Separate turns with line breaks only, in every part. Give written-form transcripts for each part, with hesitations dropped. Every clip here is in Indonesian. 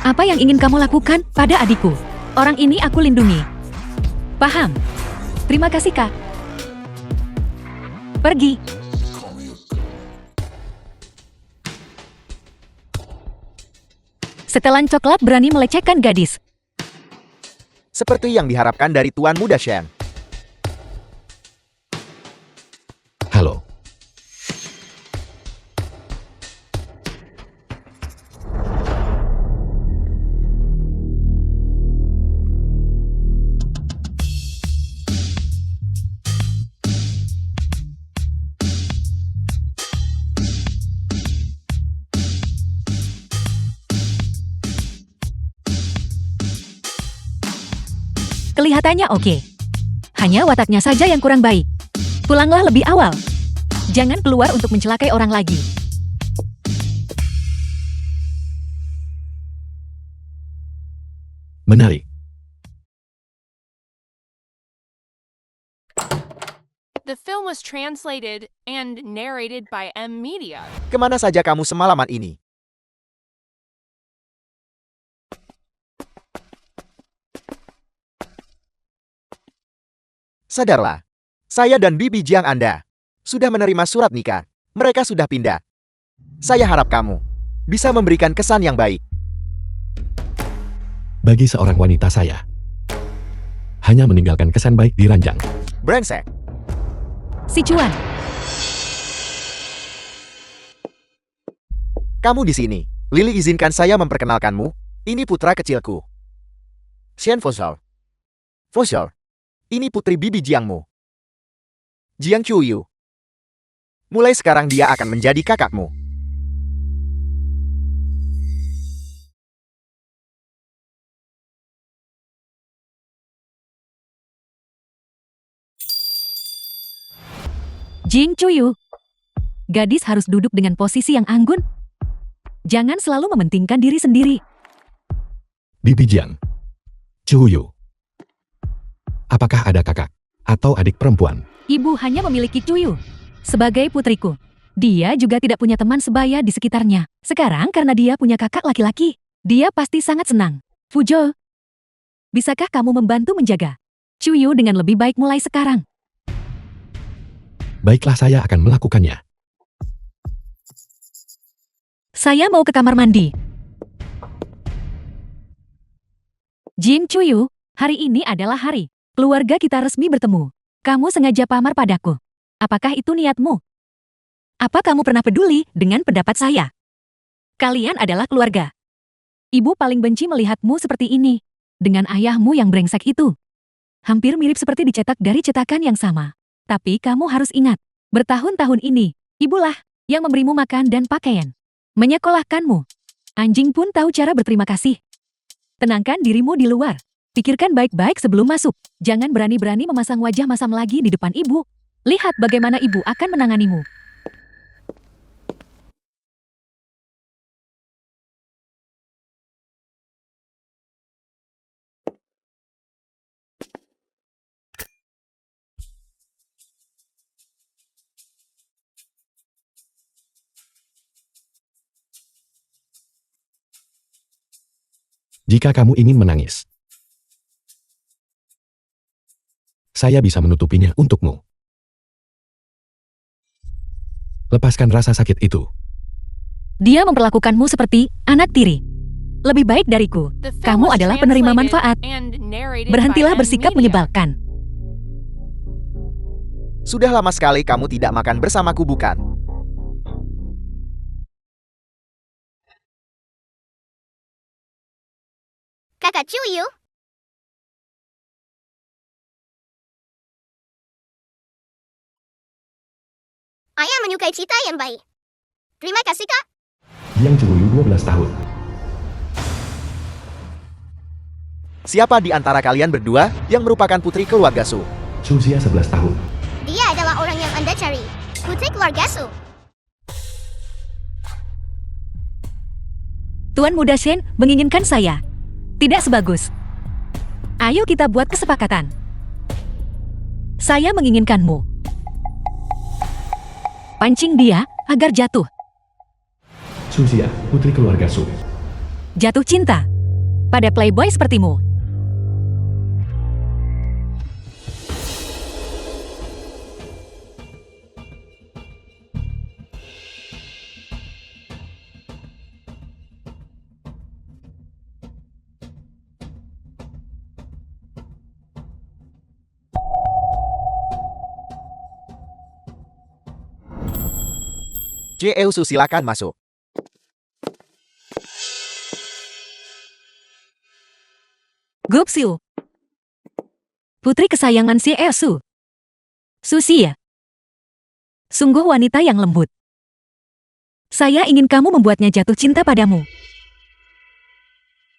Apa yang ingin kamu lakukan pada adikku? Orang ini aku lindungi. Paham? Terima kasih, Kak. Pergi. Setelan coklat berani melecehkan gadis.
Seperti yang diharapkan dari Tuan Muda Shen.
Halo.
Kelihatannya oke. Hanya wataknya saja yang kurang baik. Pulanglah lebih awal. Jangan keluar untuk mencelakai orang lagi.
Menarik.
The film was translated and narrated by M Media.
Kemana saja kamu semalaman ini? Sadarlah, saya dan Bibi Jiang Anda sudah menerima surat nikah. Mereka sudah pindah. Saya harap kamu bisa memberikan kesan yang baik.
Bagi seorang wanita saya, hanya meninggalkan kesan baik di ranjang.
Brengsek.
Si Chuan,
Kamu di sini. Lily izinkan saya memperkenalkanmu. Ini putra kecilku. Shen Fosol. Fosol. Ini putri Bibi Jiangmu. Jiang Chuyu. Mulai sekarang dia akan menjadi kakakmu.
Jing Chuyu. Gadis harus duduk dengan posisi yang anggun. Jangan selalu mementingkan diri sendiri.
Bibi Jiang. Chuyu. Apakah ada kakak atau adik perempuan?
Ibu hanya memiliki Chuyu sebagai putriku. Dia juga tidak punya teman sebaya di sekitarnya. Sekarang karena dia punya kakak laki-laki, dia pasti sangat senang. Fujo, bisakah kamu membantu menjaga Chuyu dengan lebih baik mulai sekarang?
Baiklah, saya akan melakukannya.
Saya mau ke kamar mandi. Jing Chuyu, hari ini adalah hari keluarga kita resmi bertemu. Kamu sengaja pamer padaku. Apakah itu niatmu? Apa kamu pernah peduli dengan pendapat saya? Kalian adalah keluarga. Ibu paling benci melihatmu seperti ini. Dengan ayahmu yang brengsek itu. Hampir mirip seperti dicetak dari cetakan yang sama. Tapi kamu harus ingat, bertahun-tahun ini, ibulah yang memberimu makan dan pakaian. Menyekolahkanmu. Anjing pun tahu cara berterima kasih. Tenangkan dirimu di luar. Pikirkan baik-baik sebelum masuk. Jangan berani-berani memasang wajah masam lagi di depan ibu. Lihat bagaimana ibu akan menanganimu.
Jika kamu ingin menangis, saya bisa menutupinya untukmu. Lepaskan rasa sakit itu.
Dia memperlakukanmu seperti anak tiri. Lebih baik dariku.
The film
Kamu
was
adalah penerima
translated
manfaat.
and narrated
Berhentilah
by M
bersikap
Media.
menyebalkan.
Sudah lama sekali kamu tidak makan bersamaku, bukan?
Kakak Chuyu, ayah menyukai cita yang baik. Terima kasih, Kak.
Yang Chuyu 12 tahun.
Siapa di antara kalian berdua yang merupakan putri keluarga Su?
Chuxia 11 tahun.
Dia adalah orang yang Anda cari. Putri keluarga Su.
Tuan Muda Shen menginginkan saya. Tidak sebagus. Ayo kita buat kesepakatan. Saya menginginkanmu. Pancing dia agar jatuh.
Chuxia, putri keluarga Su.
Jatuh cinta. pada playboy sepertimu.
Jeeusu, silakan masuk.
Gupsiu. Putri kesayangan si Esu. Susi ya. Sungguh wanita yang lembut. Saya ingin kamu membuatnya jatuh cinta padamu.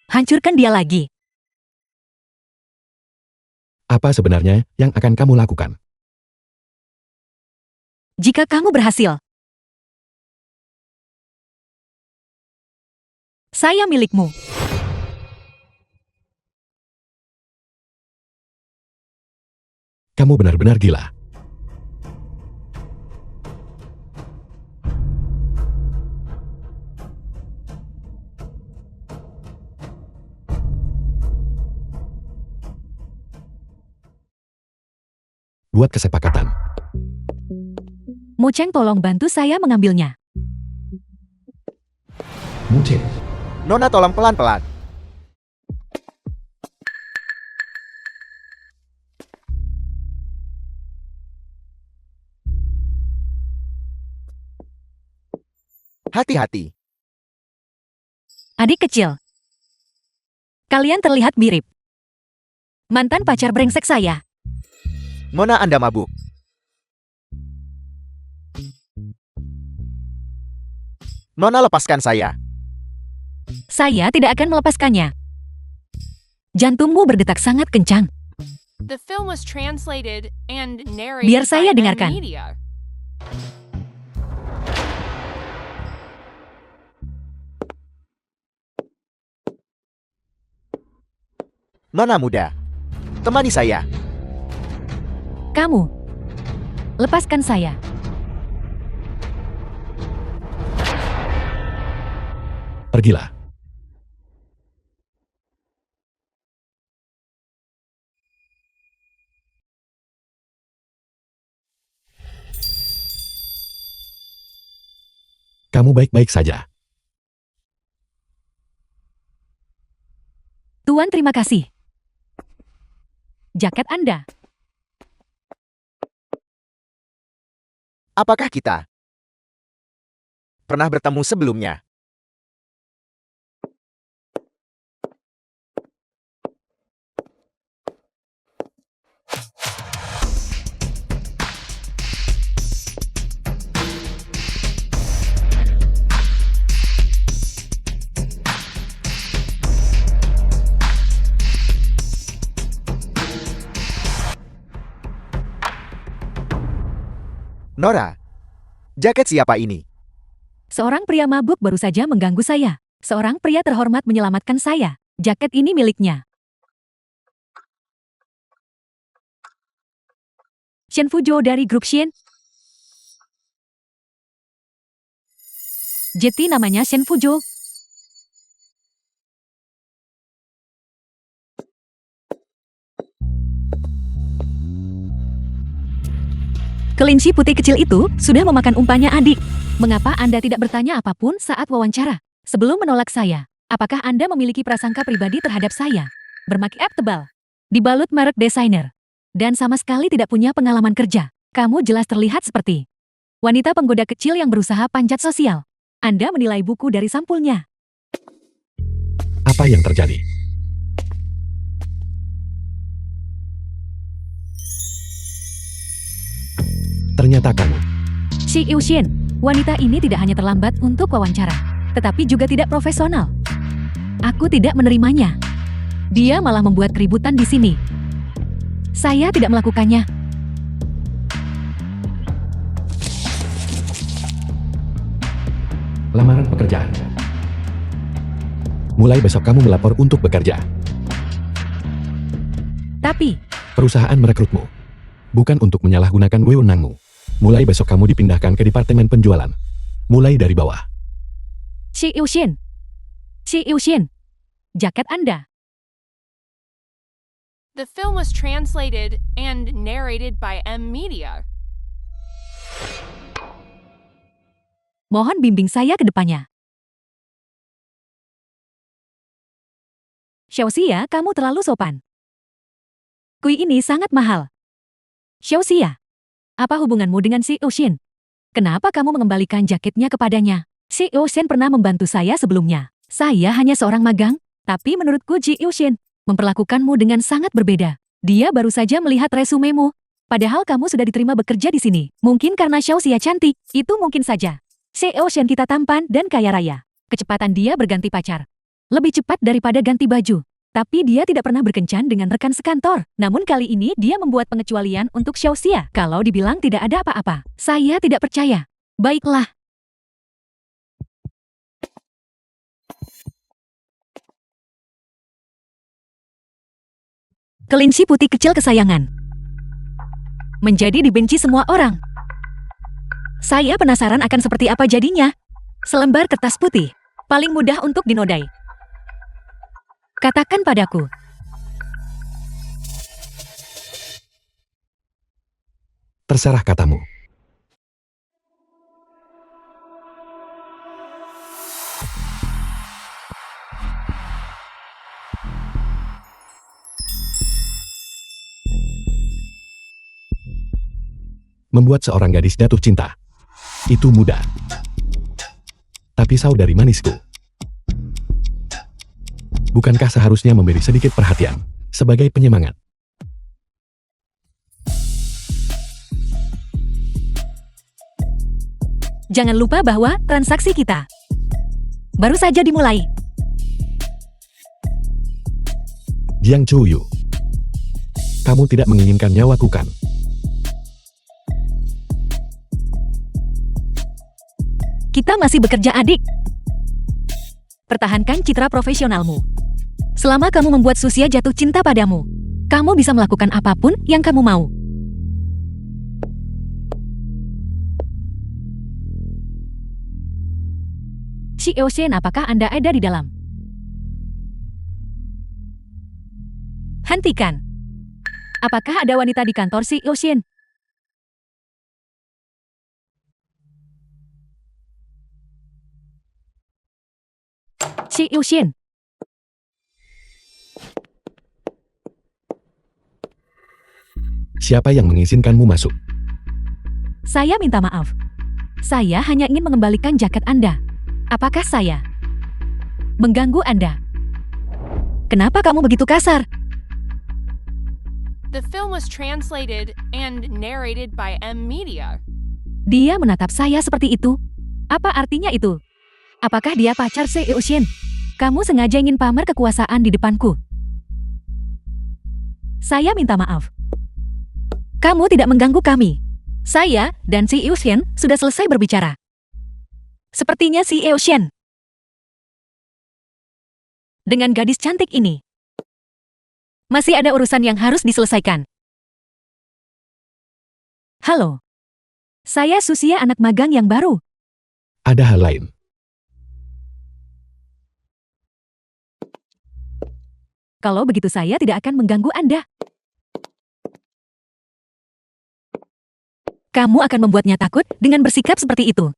Hancurkan dia lagi.
Apa sebenarnya yang akan kamu lakukan?
Jika kamu berhasil, saya milikmu.
Kamu benar-benar gila. Buat kesepakatan.
Mo Cheng, tolong bantu saya mengambilnya.
Mucek.
Nona, tolong pelan-pelan. Hati-hati.
Adik kecil. Kalian terlihat mirip. Mantan pacar brengsek saya.
Mona, Anda mabuk. Nona, lepaskan saya.
Saya tidak akan melepaskannya. Jantungmu berdetak sangat kencang.
The film was translated and narrated
Biar saya
by M
dengarkan.
Media.
Nona muda, temani saya.
Kamu. Lepaskan saya.
Pergilah. Kamu baik-baik saja.
Tuan, terima kasih. Jaket Anda.
Apakah kita pernah bertemu sebelumnya? Nora, jaket siapa ini?
Seorang pria mabuk baru saja mengganggu saya. Seorang pria terhormat menyelamatkan saya. Jaket ini miliknya. Shen Fujo dari grup Shen. Jeti namanya Shen Fujo. Kelinci putih kecil itu sudah memakan umpannya adik. Mengapa Anda tidak bertanya apapun saat wawancara? Sebelum menolak saya, apakah Anda memiliki prasangka pribadi terhadap saya? Bermakeup tebal, dibalut merek desainer, dan sama sekali tidak punya pengalaman kerja. Kamu jelas terlihat seperti wanita penggoda kecil yang berusaha panjat sosial. Anda menilai buku dari sampulnya.
Apa yang terjadi? Ternyata kamu.
Shi Yuxian, wanita ini tidak hanya terlambat untuk wawancara, tetapi juga tidak profesional. Aku tidak menerimanya. Dia malah membuat keributan di sini. Saya tidak melakukannya.
Lamaran pekerjaan. Mulai besok kamu melapor untuk bekerja.
Tapi,
Perusahaan merekrutmu. Bukan untuk menyalahgunakan wewenangmu. Mulai besok kamu dipindahkan ke departemen penjualan. Mulai dari bawah.
Shi Yuxian. Shi Yuxian. jaket Anda.
The film was translated and narrated by M Media.
Mohon bimbing saya ke depannya. Xiaoxia, kamu terlalu sopan. Kui ini sangat mahal. Xiaoxia, apa hubunganmu dengan si Ocean? Kenapa kamu mengembalikan jaketnya kepadanya? Si Ocean pernah membantu saya sebelumnya. Saya hanya seorang magang, tapi menurutku Ji Ocean memperlakukanmu dengan sangat berbeda. Dia baru saja melihat resumemu. Padahal kamu sudah diterima bekerja di sini. Mungkin karena Xiaoxia cantik, itu mungkin saja. Si Ocean kita tampan dan kaya raya. Kecepatan dia berganti pacar. Lebih cepat daripada ganti baju. Tapi dia tidak pernah berkencan dengan rekan sekantor. Namun kali ini dia membuat pengecualian untuk Xiaoxia. Kalau dibilang tidak ada apa-apa, saya tidak percaya. Baiklah. Kelinci putih kecil kesayangan. Menjadi dibenci semua orang. Saya penasaran akan seperti apa jadinya. Selembar kertas putih, paling mudah untuk dinodai. Katakan padaku.
Terserah katamu. Membuat seorang gadis jatuh cinta. Itu mudah. Tapi saudari manisku, bukankah seharusnya memberi sedikit perhatian sebagai penyemangat?
Jangan lupa bahwa transaksi kita baru saja dimulai.
Jiang Chuyu, kamu tidak menginginkan nyawaku kan?
Kita masih bekerja, adik. Pertahankan citra profesionalmu. Selama kamu membuat Susia jatuh cinta padamu, kamu bisa melakukan apapun yang kamu mau. Si Eosen, apakah Anda ada di dalam? Hentikan. Apakah ada wanita di kantor si Eosen? Si Eosen.
Siapa yang mengizinkanmu masuk?
Saya minta maaf. Saya hanya ingin mengembalikan jaket Anda. Apakah saya mengganggu Anda? Kenapa kamu begitu kasar?
The film was translated and narrated by M Media.
Dia menatap saya seperti itu. Apa artinya itu? Apakah dia pacar si Eosen? Kamu sengaja ingin pamer kekuasaan di depanku. Saya minta maaf. Kamu tidak mengganggu kami. Saya dan si Eosen sudah selesai berbicara. Sepertinya si Eosen dengan gadis cantik ini masih ada urusan yang harus diselesaikan. Halo. Saya Susia, anak magang yang baru.
Ada hal lain.
Kalau begitu saya tidak akan mengganggu Anda. Kamu akan membuatnya takut dengan bersikap seperti itu.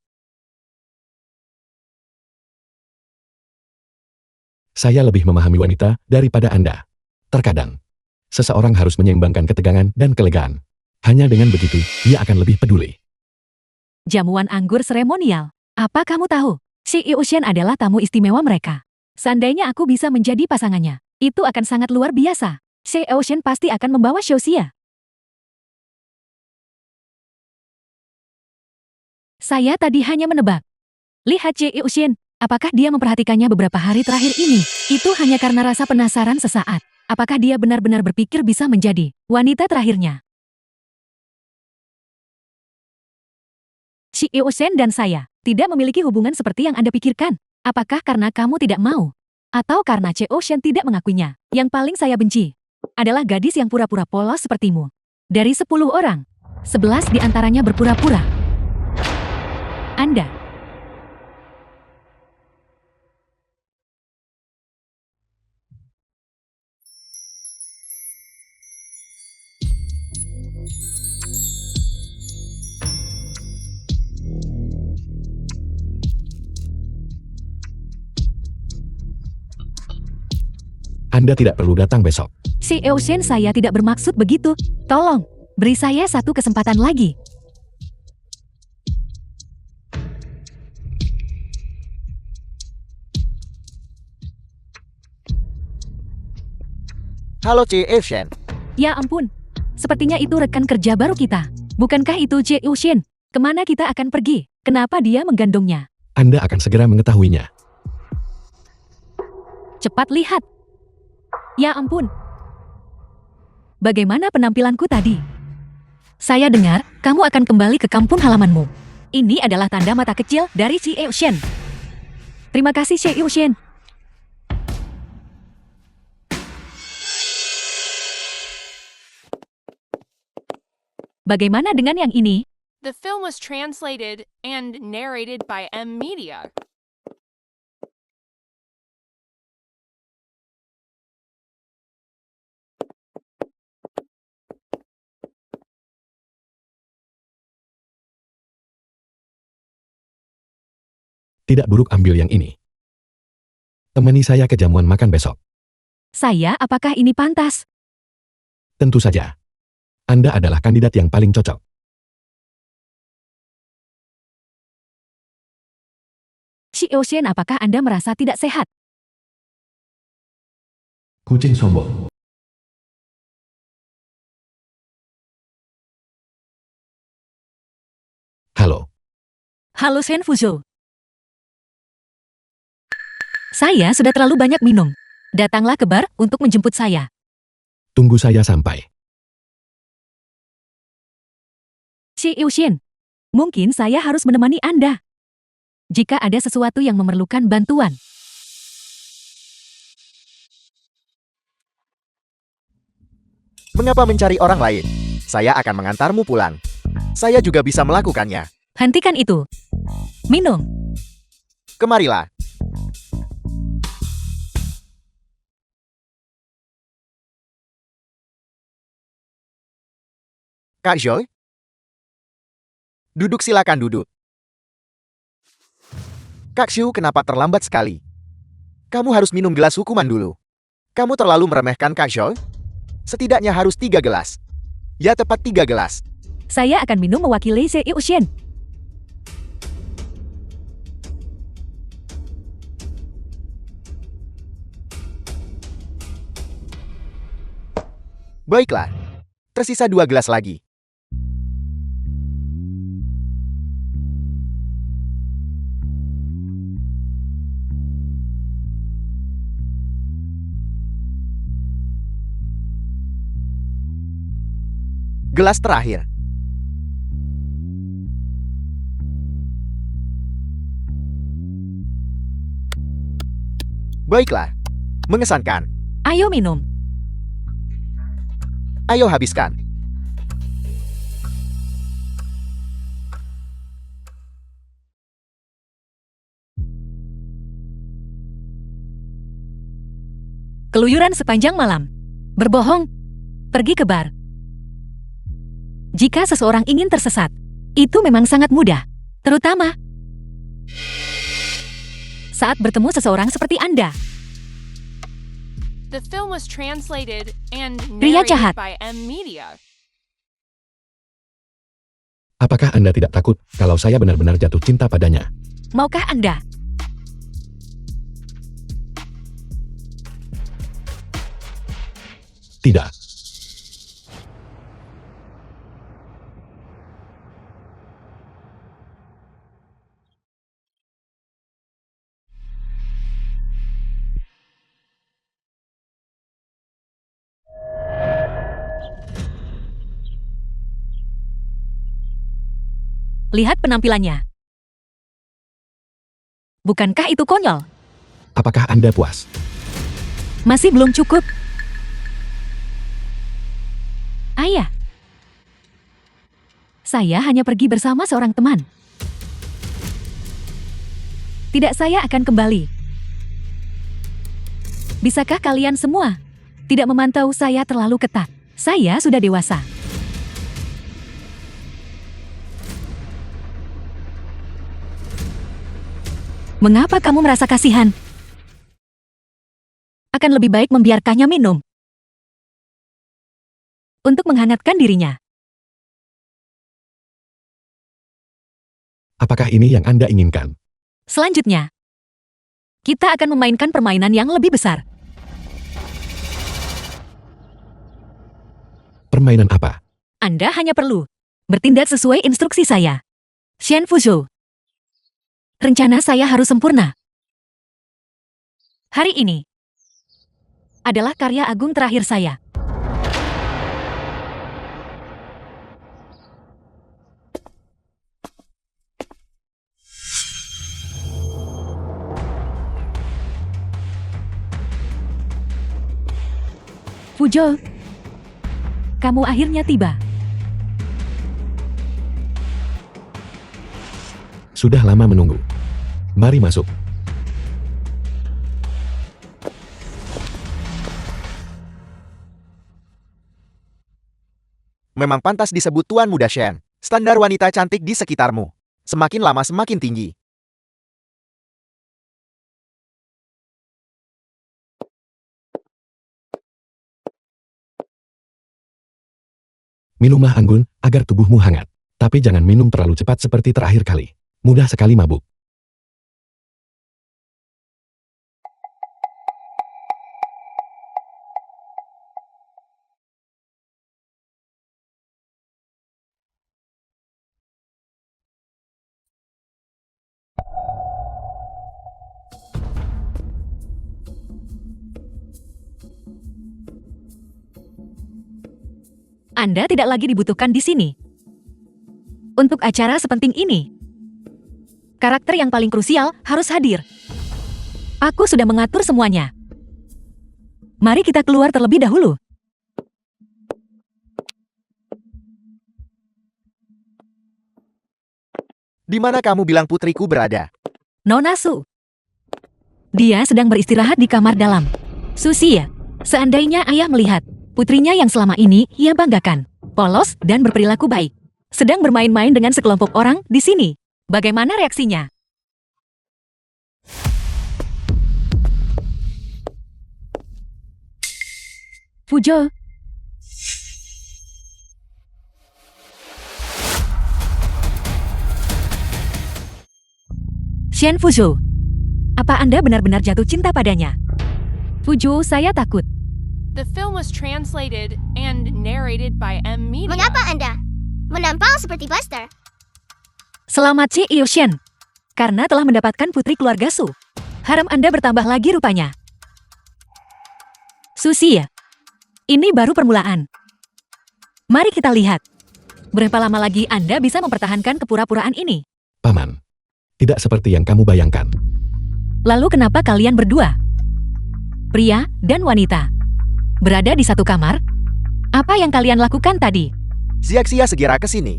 Saya lebih memahami wanita daripada Anda. Terkadang, seseorang harus menyeimbangkan ketegangan dan kelegaan. Hanya dengan begitu, dia akan lebih peduli.
Jamuan anggur seremonial. Apa kamu tahu? Si Eosen adalah tamu istimewa mereka. Seandainya aku bisa menjadi pasangannya, itu akan sangat luar biasa. Si Eosen pasti akan membawa Xiaoxia. Saya tadi hanya menebak. Lihat Si Eosen, apakah dia memperhatikannya beberapa hari terakhir ini? Itu hanya karena rasa penasaran sesaat. Apakah dia benar-benar berpikir bisa menjadi wanita terakhirnya? Si Eosen dan saya tidak memiliki hubungan seperti yang Anda pikirkan. Apakah karena kamu tidak mau? Atau karena Si Eosen tidak mengakuinya? Yang paling saya benci adalah gadis yang pura-pura polos sepertimu. Dari 10 orang, 11 di antaranya berpura-pura. Anda
Anda tidak perlu datang besok.
Si Eushen, saya tidak bermaksud begitu. Tolong, beri saya satu kesempatan lagi.
Halo C. Eushen.
Ya ampun, sepertinya itu rekan kerja baru kita. Bukankah itu J. Eushen? Kemana kita akan pergi? Kenapa dia menggandongnya?
Anda akan segera mengetahuinya.
Cepat lihat. Ya ampun. Bagaimana penampilanku tadi? Saya dengar kamu akan kembali ke kampung halamanmu. Ini adalah tanda mata kecil dari si Eushen. Terima kasih si Eushen. Bagaimana dengan yang ini?
The film was translated and narrated by M Media.
Tidak buruk ambil yang ini. Temani saya ke jamuan makan besok.
Saya, apakah ini pantas?
Tentu saja. Anda adalah kandidat yang paling cocok.
Si Eushen, apakah Anda merasa tidak sehat?
Kucing sombong. Halo.
Halo Shen Fuzhou. Saya sudah terlalu banyak minum. Datanglah ke bar untuk menjemput saya.
Tunggu saya sampai.
Si Eushen, mungkin saya harus menemani Anda. Jika ada sesuatu yang memerlukan bantuan.
Mengapa mencari orang lain? Saya akan mengantarmu pulang. Saya juga bisa melakukannya.
Hentikan itu. Minum.
Kemarilah. Kak Joy? Duduk, silakan duduk. Kak Xiu, kenapa terlambat sekali? Kamu harus minum gelas hukuman dulu. Kamu terlalu meremehkan Kak Joy? Setidaknya harus 3 gelas. Ya, tepat 3 gelas.
Saya akan minum mewakili Si Eushen.
Baiklah. Tersisa 2 gelas lagi. Gelas terakhir. Baiklah. Mengesankan.
Ayo minum.
Ayo habiskan.
Keluyuran sepanjang malam. Berbohong. Pergi ke bar. Jika seseorang ingin tersesat, itu memang sangat mudah. Terutama saat bertemu seseorang seperti Anda.
The film was translated and
Pria
narrated
jahat.
by M Media.
Apakah Anda tidak takut kalau saya benar-benar jatuh cinta padanya?
Maukah Anda?
Tidak.
Lihat penampilannya. Bukankah itu konyol?
Apakah Anda puas?
Masih belum cukup. Ayah. Saya hanya pergi bersama seorang teman. Tidak, saya akan kembali. Bisakah kalian semua tidak memantau saya terlalu ketat? Saya sudah dewasa. Mengapa kamu merasa kasihan? akan lebih baik membiarkannya minum. Untuk menghangatkan dirinya.
Apakah ini yang Anda inginkan?
Selanjutnya, kita akan memainkan permainan yang lebih besar.
Permainan apa?
Anda hanya perlu bertindak sesuai instruksi saya. Xian Fuzhou. Rencana saya harus sempurna. Hari ini adalah karya agung terakhir saya. Fuzhou, kamu akhirnya tiba.
Sudah lama menunggu. Mari masuk.
Memang pantas disebut Tuan Muda Shen. Standar wanita cantik di sekitarmu. Semakin lama semakin tinggi.
Minumlah anggun, agar tubuhmu hangat. Tapi jangan minum terlalu cepat seperti terakhir kali. Mudah sekali mabuk.
Anda tidak lagi dibutuhkan di sini. Untuk acara sepenting ini, karakter yang paling krusial harus hadir. Aku sudah mengatur semuanya. Mari kita keluar terlebih dahulu.
Di mana kamu bilang putriku berada?
Nona Su. Dia sedang beristirahat di kamar dalam. Susi ya, seandainya ayah melihat putrinya yang selama ini ia banggakan, polos dan berperilaku baik, sedang bermain-main dengan sekelompok orang di sini. Bagaimana reaksinya? Fuzhou. Xian Fuzhou. Apa Anda benar-benar jatuh cinta padanya? Fuzhou, saya takut.
The film was translated and narrated by M. Media.
Mengapa Anda menampal seperti Buster?
Selamat Ci Ioshen. Karena telah mendapatkan putri keluarga Su. Harem Anda bertambah lagi rupanya. Susi ya. Ini baru permulaan. Mari kita lihat. Berapa lama lagi Anda bisa mempertahankan kepura-puraan ini?
Paman. Tidak seperti yang kamu bayangkan.
Lalu kenapa kalian berdua, pria dan wanita, berada di satu kamar? Apa yang kalian lakukan tadi?
Xiaxia segera ke sini.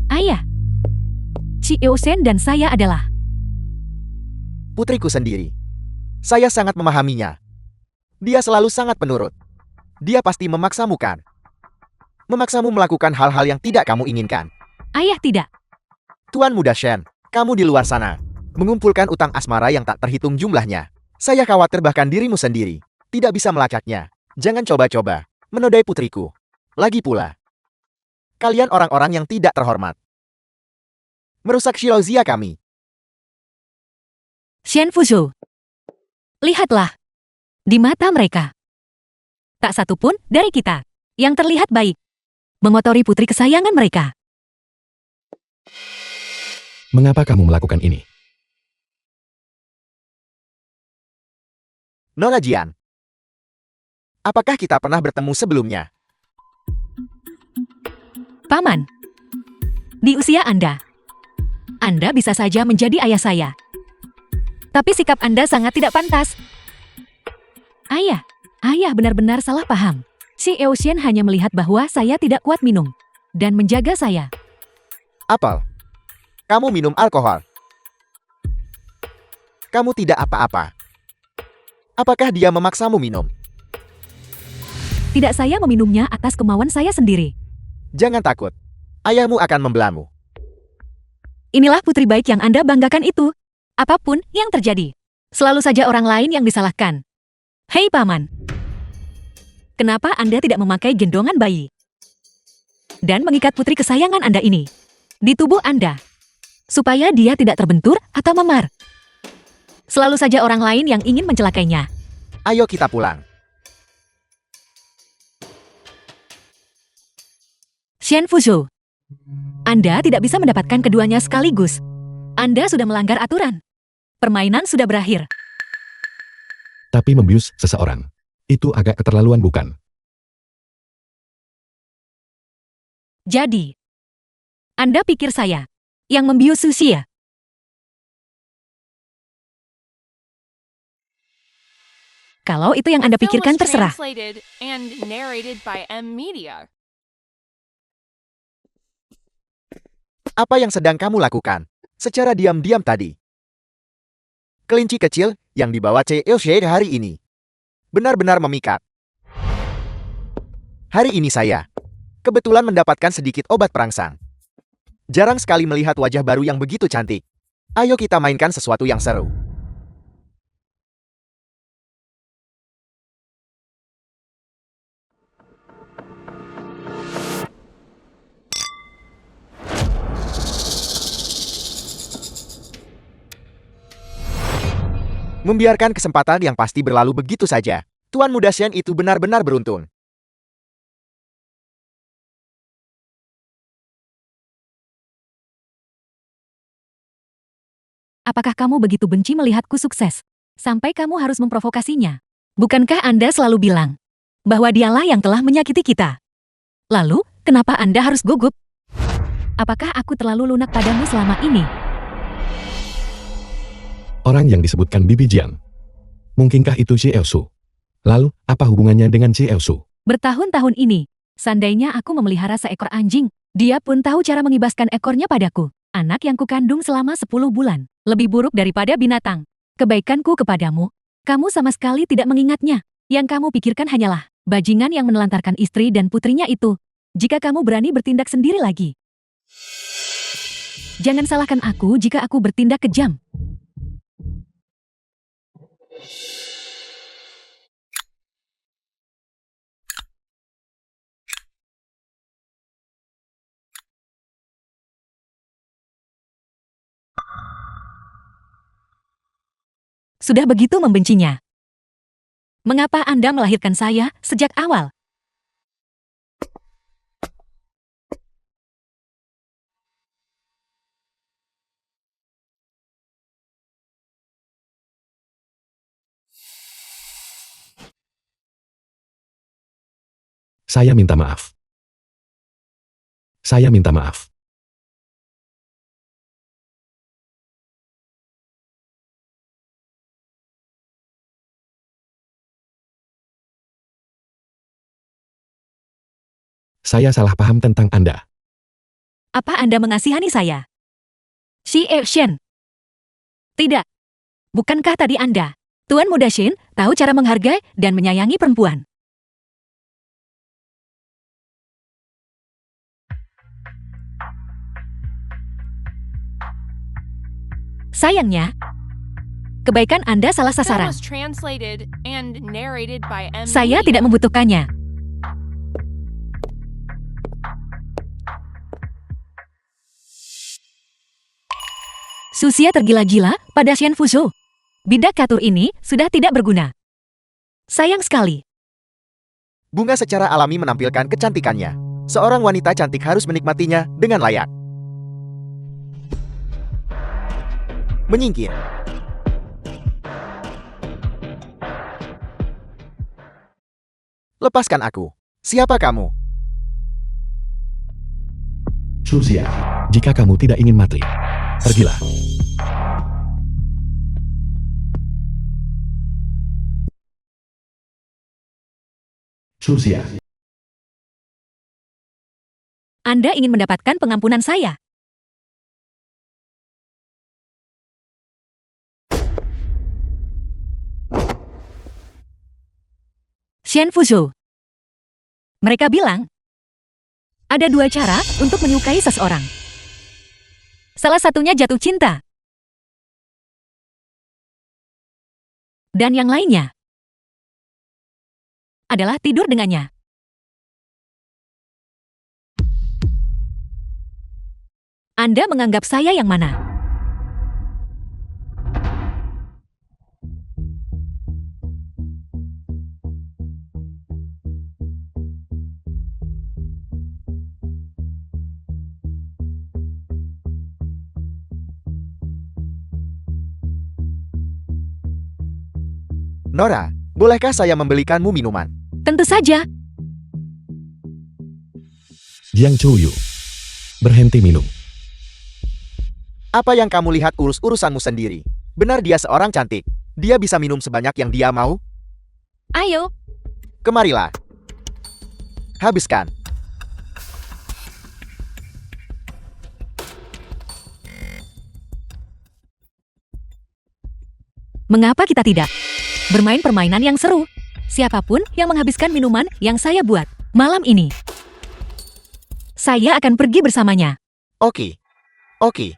Ayah. Ci Eosen dan saya adalah
Putriku sendiri. Saya sangat memahaminya. Dia selalu sangat penurut. Dia pasti memaksamu kan? Memaksamu melakukan hal-hal yang tidak kamu inginkan.
ayah tidak.
Tuan Muda Shen, kamu di luar sana, mengumpulkan utang asmara yang tak terhitung jumlahnya. Saya khawatir bahkan dirimu sendiri tidak bisa melacaknya. Jangan coba-coba menodai putriku. Lagi pula, kalian orang-orang yang tidak terhormat. Merusak Xiaozia kami.
Xian Fuzhou. Lihatlah. Di mata mereka, tak satu pun dari kita yang terlihat baik mengotori putri kesayangan mereka.
Mengapa kamu melakukan ini?
Nona Jian, apakah kita pernah bertemu sebelumnya?
Paman, di usia Anda bisa saja menjadi ayah saya. Tapi sikap Anda sangat tidak pantas. Ayah benar-benar salah paham. Si Eosen hanya melihat bahwa saya tidak kuat minum dan menjaga saya.
Apel, kamu minum alkohol. Kamu tidak apa-apa. Apakah dia memaksamu minum?
Tidak, saya meminumnya atas kemauan saya sendiri.
Jangan takut. Ayahmu akan membelamu.
Inilah putri baik yang Anda banggakan itu. Apapun yang terjadi, Selalu saja orang lain yang disalahkan. Hei Paman. Kenapa Anda tidak memakai gendongan bayi? Dan mengikat putri kesayangan Anda ini di tubuh Anda, supaya dia tidak terbentur atau memar. Selalu saja orang lain yang ingin mencelakainya.
Ayo kita pulang.
Xian Fuzhou, Anda tidak bisa mendapatkan keduanya sekaligus. Anda sudah melanggar aturan. Permainan sudah berakhir.
Tapi membius seseorang, itu agak keterlaluan bukan?
Jadi, Anda pikir saya yang membius Susia? Kalau itu yang Anda
The film
pikirkan
was
terserah.
translated and narrated by M Media.
Apa yang sedang kamu lakukan? Secara diam-diam tadi. Kelinci kecil yang dibawa Chelsea hari ini benar-benar memikat. Hari ini saya kebetulan mendapatkan sedikit obat perangsang. Jarang sekali melihat wajah baru yang begitu cantik. Ayo kita mainkan sesuatu yang seru. Membiarkan kesempatan yang pasti berlalu begitu saja. Tuan Muda Shen itu benar-benar beruntung.
Apakah kamu begitu benci melihatku sukses? Sampai kamu harus memprovokasinya. Bukankah Anda selalu bilang bahwa dialah yang telah menyakiti kita? Lalu, kenapa Anda harus gugup? Apakah aku terlalu lunak padamu selama ini?
Orang yang disebutkan Bibi Jiang. Mungkinkah itu si Elsu? Lalu, apa hubungannya dengan si Elsu?
Bertahun-tahun ini, seandainya aku memelihara seekor anjing, dia pun tahu cara mengibaskan ekornya padaku. Anak yang kukandung selama 10 bulan. Lebih buruk daripada binatang. Kebaikanku kepadamu, kamu sama sekali tidak mengingatnya. Yang kamu pikirkan hanyalah bajingan yang menelantarkan istri dan putrinya itu. Jika kamu berani bertindak sendiri lagi. Jangan salahkan aku jika aku bertindak kejam. Sudah begitu membencinya. Mengapa Anda melahirkan saya sejak awal?
Saya minta maaf. Saya minta maaf. Saya salah paham tentang Anda.
Apa Anda mengasihani saya? Xie Shen. Tidak. Bukankah tadi Anda, Tuan Muda Shen, tahu cara menghargai dan menyayangi perempuan? Sayangnya, kebaikan Anda salah
The film
sasaran.
was translated and narrated by M
Saya
Media.
tidak membutuhkannya. Susia tergila-gila pada Xian Fuzhou. Bidak catur ini sudah tidak berguna. Sayang sekali.
Bunga secara alami menampilkan kecantikannya. Seorang wanita cantik harus menikmatinya dengan layak. Menyingkir. Lepaskan aku. Siapa kamu?
Susia, jika kamu tidak ingin mati, pergilah. Susia,
Anda ingin mendapatkan pengampunan saya. Xian Fuzhou. Mereka bilang, ada 2 cara untuk menyukai seseorang. Salah satunya jatuh cinta. Dan yang lainnya adalah tidur dengannya. Anda menganggap saya yang mana?
Nora, bolehkah saya membelikanmu minuman?
Tentu saja.
Jiang Chuyu. Berhenti minum.
Apa yang kamu lihat urus-urusanmu sendiri? Benar dia seorang cantik. Dia bisa minum sebanyak yang dia mau?
Ayo,
Kemarilah. Habiskan.
mengapa kita tidak bermain permainan yang seru? Siapapun yang menghabiskan minuman yang saya buat malam ini, saya akan pergi bersamanya.
Oke. Oke.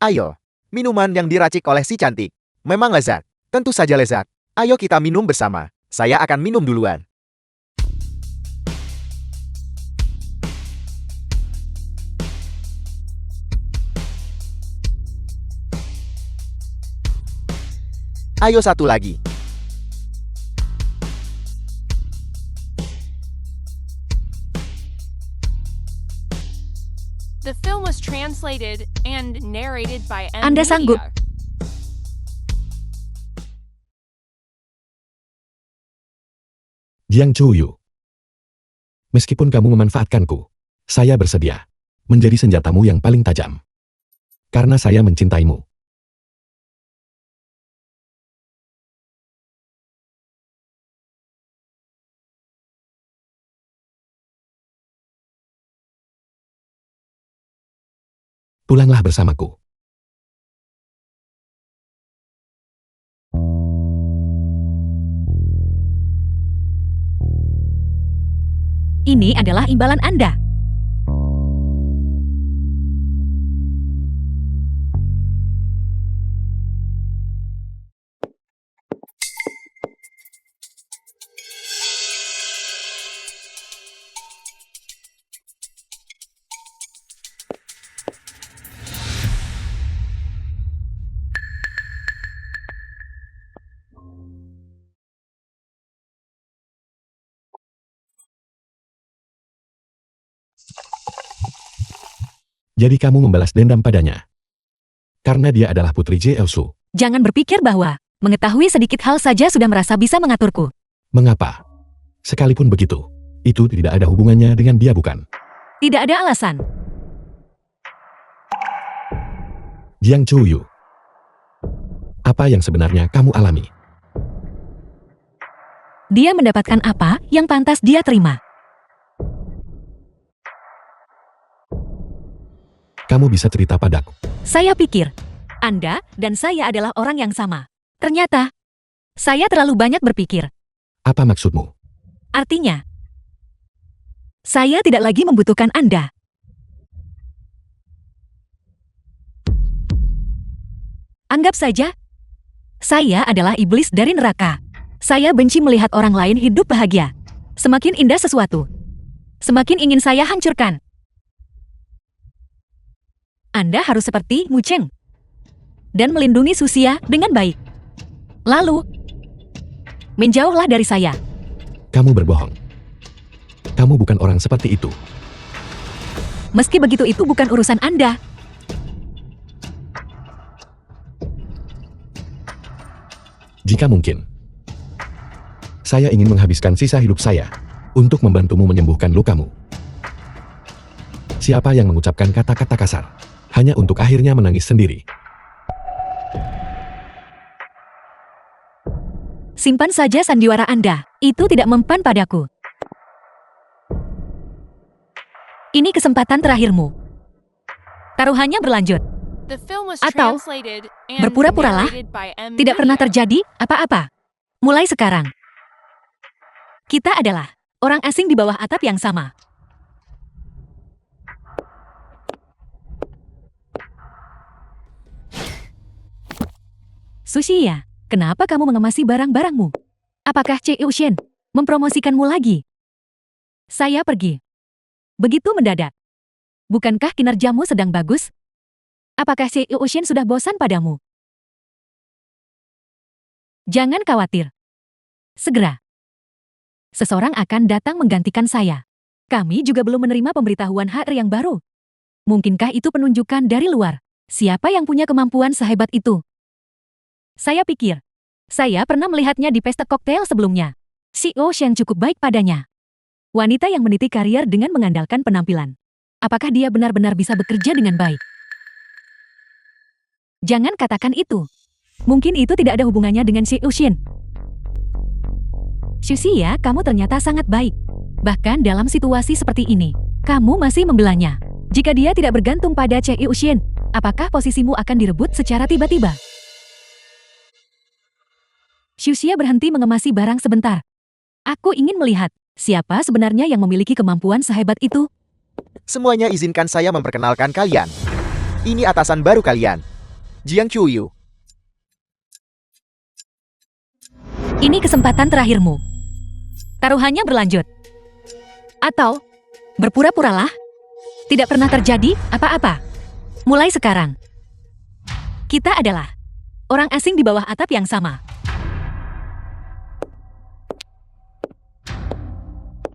Ayo. Minuman yang diracik oleh si cantik. Memang lezat. Tentu saja lezat. Ayo kita minum bersama. Saya akan minum duluan. Ayo satu lagi.
The film was translated and narrated by M.
Anda sanggup.
Media.
Jiang Chuyu. Meskipun kamu memanfaatkanku, saya bersedia menjadi senjatamu yang paling tajam. Karena saya mencintaimu. Pulanglah bersamaku.
Ini adalah imbalan Anda.
Jadi kamu membalas dendam padanya. Karena dia adalah putri Jeosu.
Jangan berpikir bahwa mengetahui sedikit hal saja sudah merasa bisa mengaturku.
Mengapa? Sekalipun begitu, itu tidak ada hubungannya dengan dia, bukan?
Tidak ada alasan.
Jiang Chuyu. Apa yang sebenarnya kamu alami?
Dia mendapatkan apa yang pantas dia terima.
Kamu bisa cerita padaku.
Saya pikir Anda dan saya adalah orang yang sama. Ternyata saya terlalu banyak berpikir.
Apa maksudmu?
Artinya, saya tidak lagi membutuhkan Anda. Anggap saja, saya adalah iblis dari neraka. Saya benci melihat orang lain hidup bahagia. Semakin indah sesuatu, semakin ingin saya hancurkan. Anda harus seperti Mu Cheng dan melindungi Susia dengan baik. Lalu, menjauhlah dari saya.
Kamu berbohong. Kamu bukan orang seperti itu.
Meski begitu itu bukan urusan Anda.
Jika mungkin, saya ingin menghabiskan sisa hidup saya untuk membantumu menyembuhkan lukamu. Siapa yang mengucapkan kata-kata kasar hanya untuk akhirnya menangis sendiri?
Simpan saja sandiwara Anda. Itu tidak mempan padaku. Ini kesempatan terakhirmu. Taruhannya berlanjut.
The film was
Atau
translated and
berpura-puralah
narrated by M.
Tidak pernah
Media.
terjadi apa-apa. Mulai sekarang, kita adalah orang asing di bawah atap yang sama. Sushi ya, kenapa kamu mengemasi barang-barangmu? Apakah Yu Shen mempromosikanmu lagi? Saya pergi. Begitu mendadak. Bukankah kinerjamu sedang bagus? Apakah Yu Shen sudah bosan padamu? Jangan khawatir. Segera. Seseorang akan datang menggantikan saya. Kami juga belum menerima pemberitahuan HR yang baru. Mungkinkah itu penunjukan dari luar? Siapa yang punya kemampuan sehebat itu? Saya pikir, saya pernah melihatnya di pesta koktail sebelumnya. Si Yu Shen cukup baik padanya. Wanita yang meniti karier dengan mengandalkan penampilan. Apakah dia benar-benar bisa bekerja dengan baik? Jangan katakan itu. Mungkin itu tidak ada hubungannya dengan si Yu Shen. Sushi ya, kamu ternyata sangat baik. Bahkan dalam situasi seperti ini, kamu masih membelanya. Jika dia tidak bergantung pada Yu Shen, apakah posisimu akan direbut secara tiba-tiba? Xuxia berhenti mengemasi barang sebentar. Aku ingin melihat siapa sebenarnya yang memiliki kemampuan sehebat itu.
Semuanya izinkan saya memperkenalkan kalian. Ini atasan baru kalian, Jiang Chuyu.
Ini kesempatan terakhirmu. Taruhannya berlanjut. Atau berpura-puralah. Tidak pernah terjadi apa-apa. Mulai sekarang, kita adalah orang asing di bawah atap yang sama.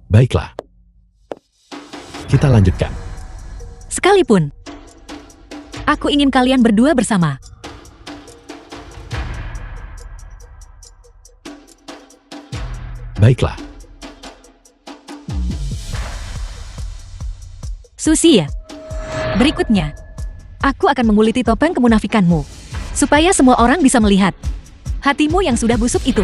Baiklah. Kita lanjutkan.
Sekalipun, aku ingin kalian berdua bersama.
Baiklah.
Sushi ya. Berikutnya, aku akan menguliti topeng kemunafikanmu. Supaya semua orang bisa melihat hatimu yang sudah busuk itu.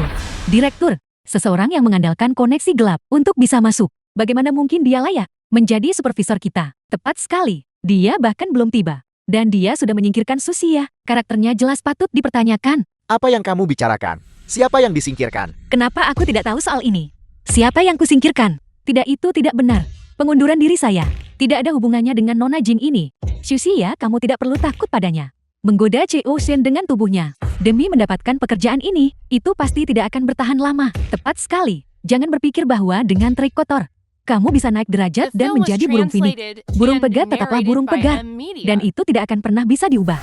Direktur, seseorang yang mengandalkan koneksi gelap untuk bisa masuk. Bagaimana mungkin dia layak menjadi supervisor kita? Tepat sekali. Dia bahkan belum tiba. Dan dia sudah menyingkirkan Sushi ya. Karakternya jelas patut dipertanyakan.
Apa yang kamu bicarakan? Siapa yang disingkirkan?
Kenapa aku tidak tahu soal ini? Siapa yang kusingkirkan? Tidak, itu tidak benar. Pengunduran diri saya tidak ada hubungannya dengan Nona Jing ini. Sushi ya, kamu tidak perlu takut padanya. Menggoda Yu Shen dengan tubuhnya demi mendapatkan pekerjaan ini, itu pasti tidak akan bertahan lama. Tepat sekali. Jangan berpikir bahwa dengan trik kotor, kamu bisa naik
The
derajat dan
film was
menjadi burung pinik.
translated
Burung
and
pegat tetaplah
narrated
burung
by
pegat.
M Media.
Dan itu tidak akan pernah bisa diubah.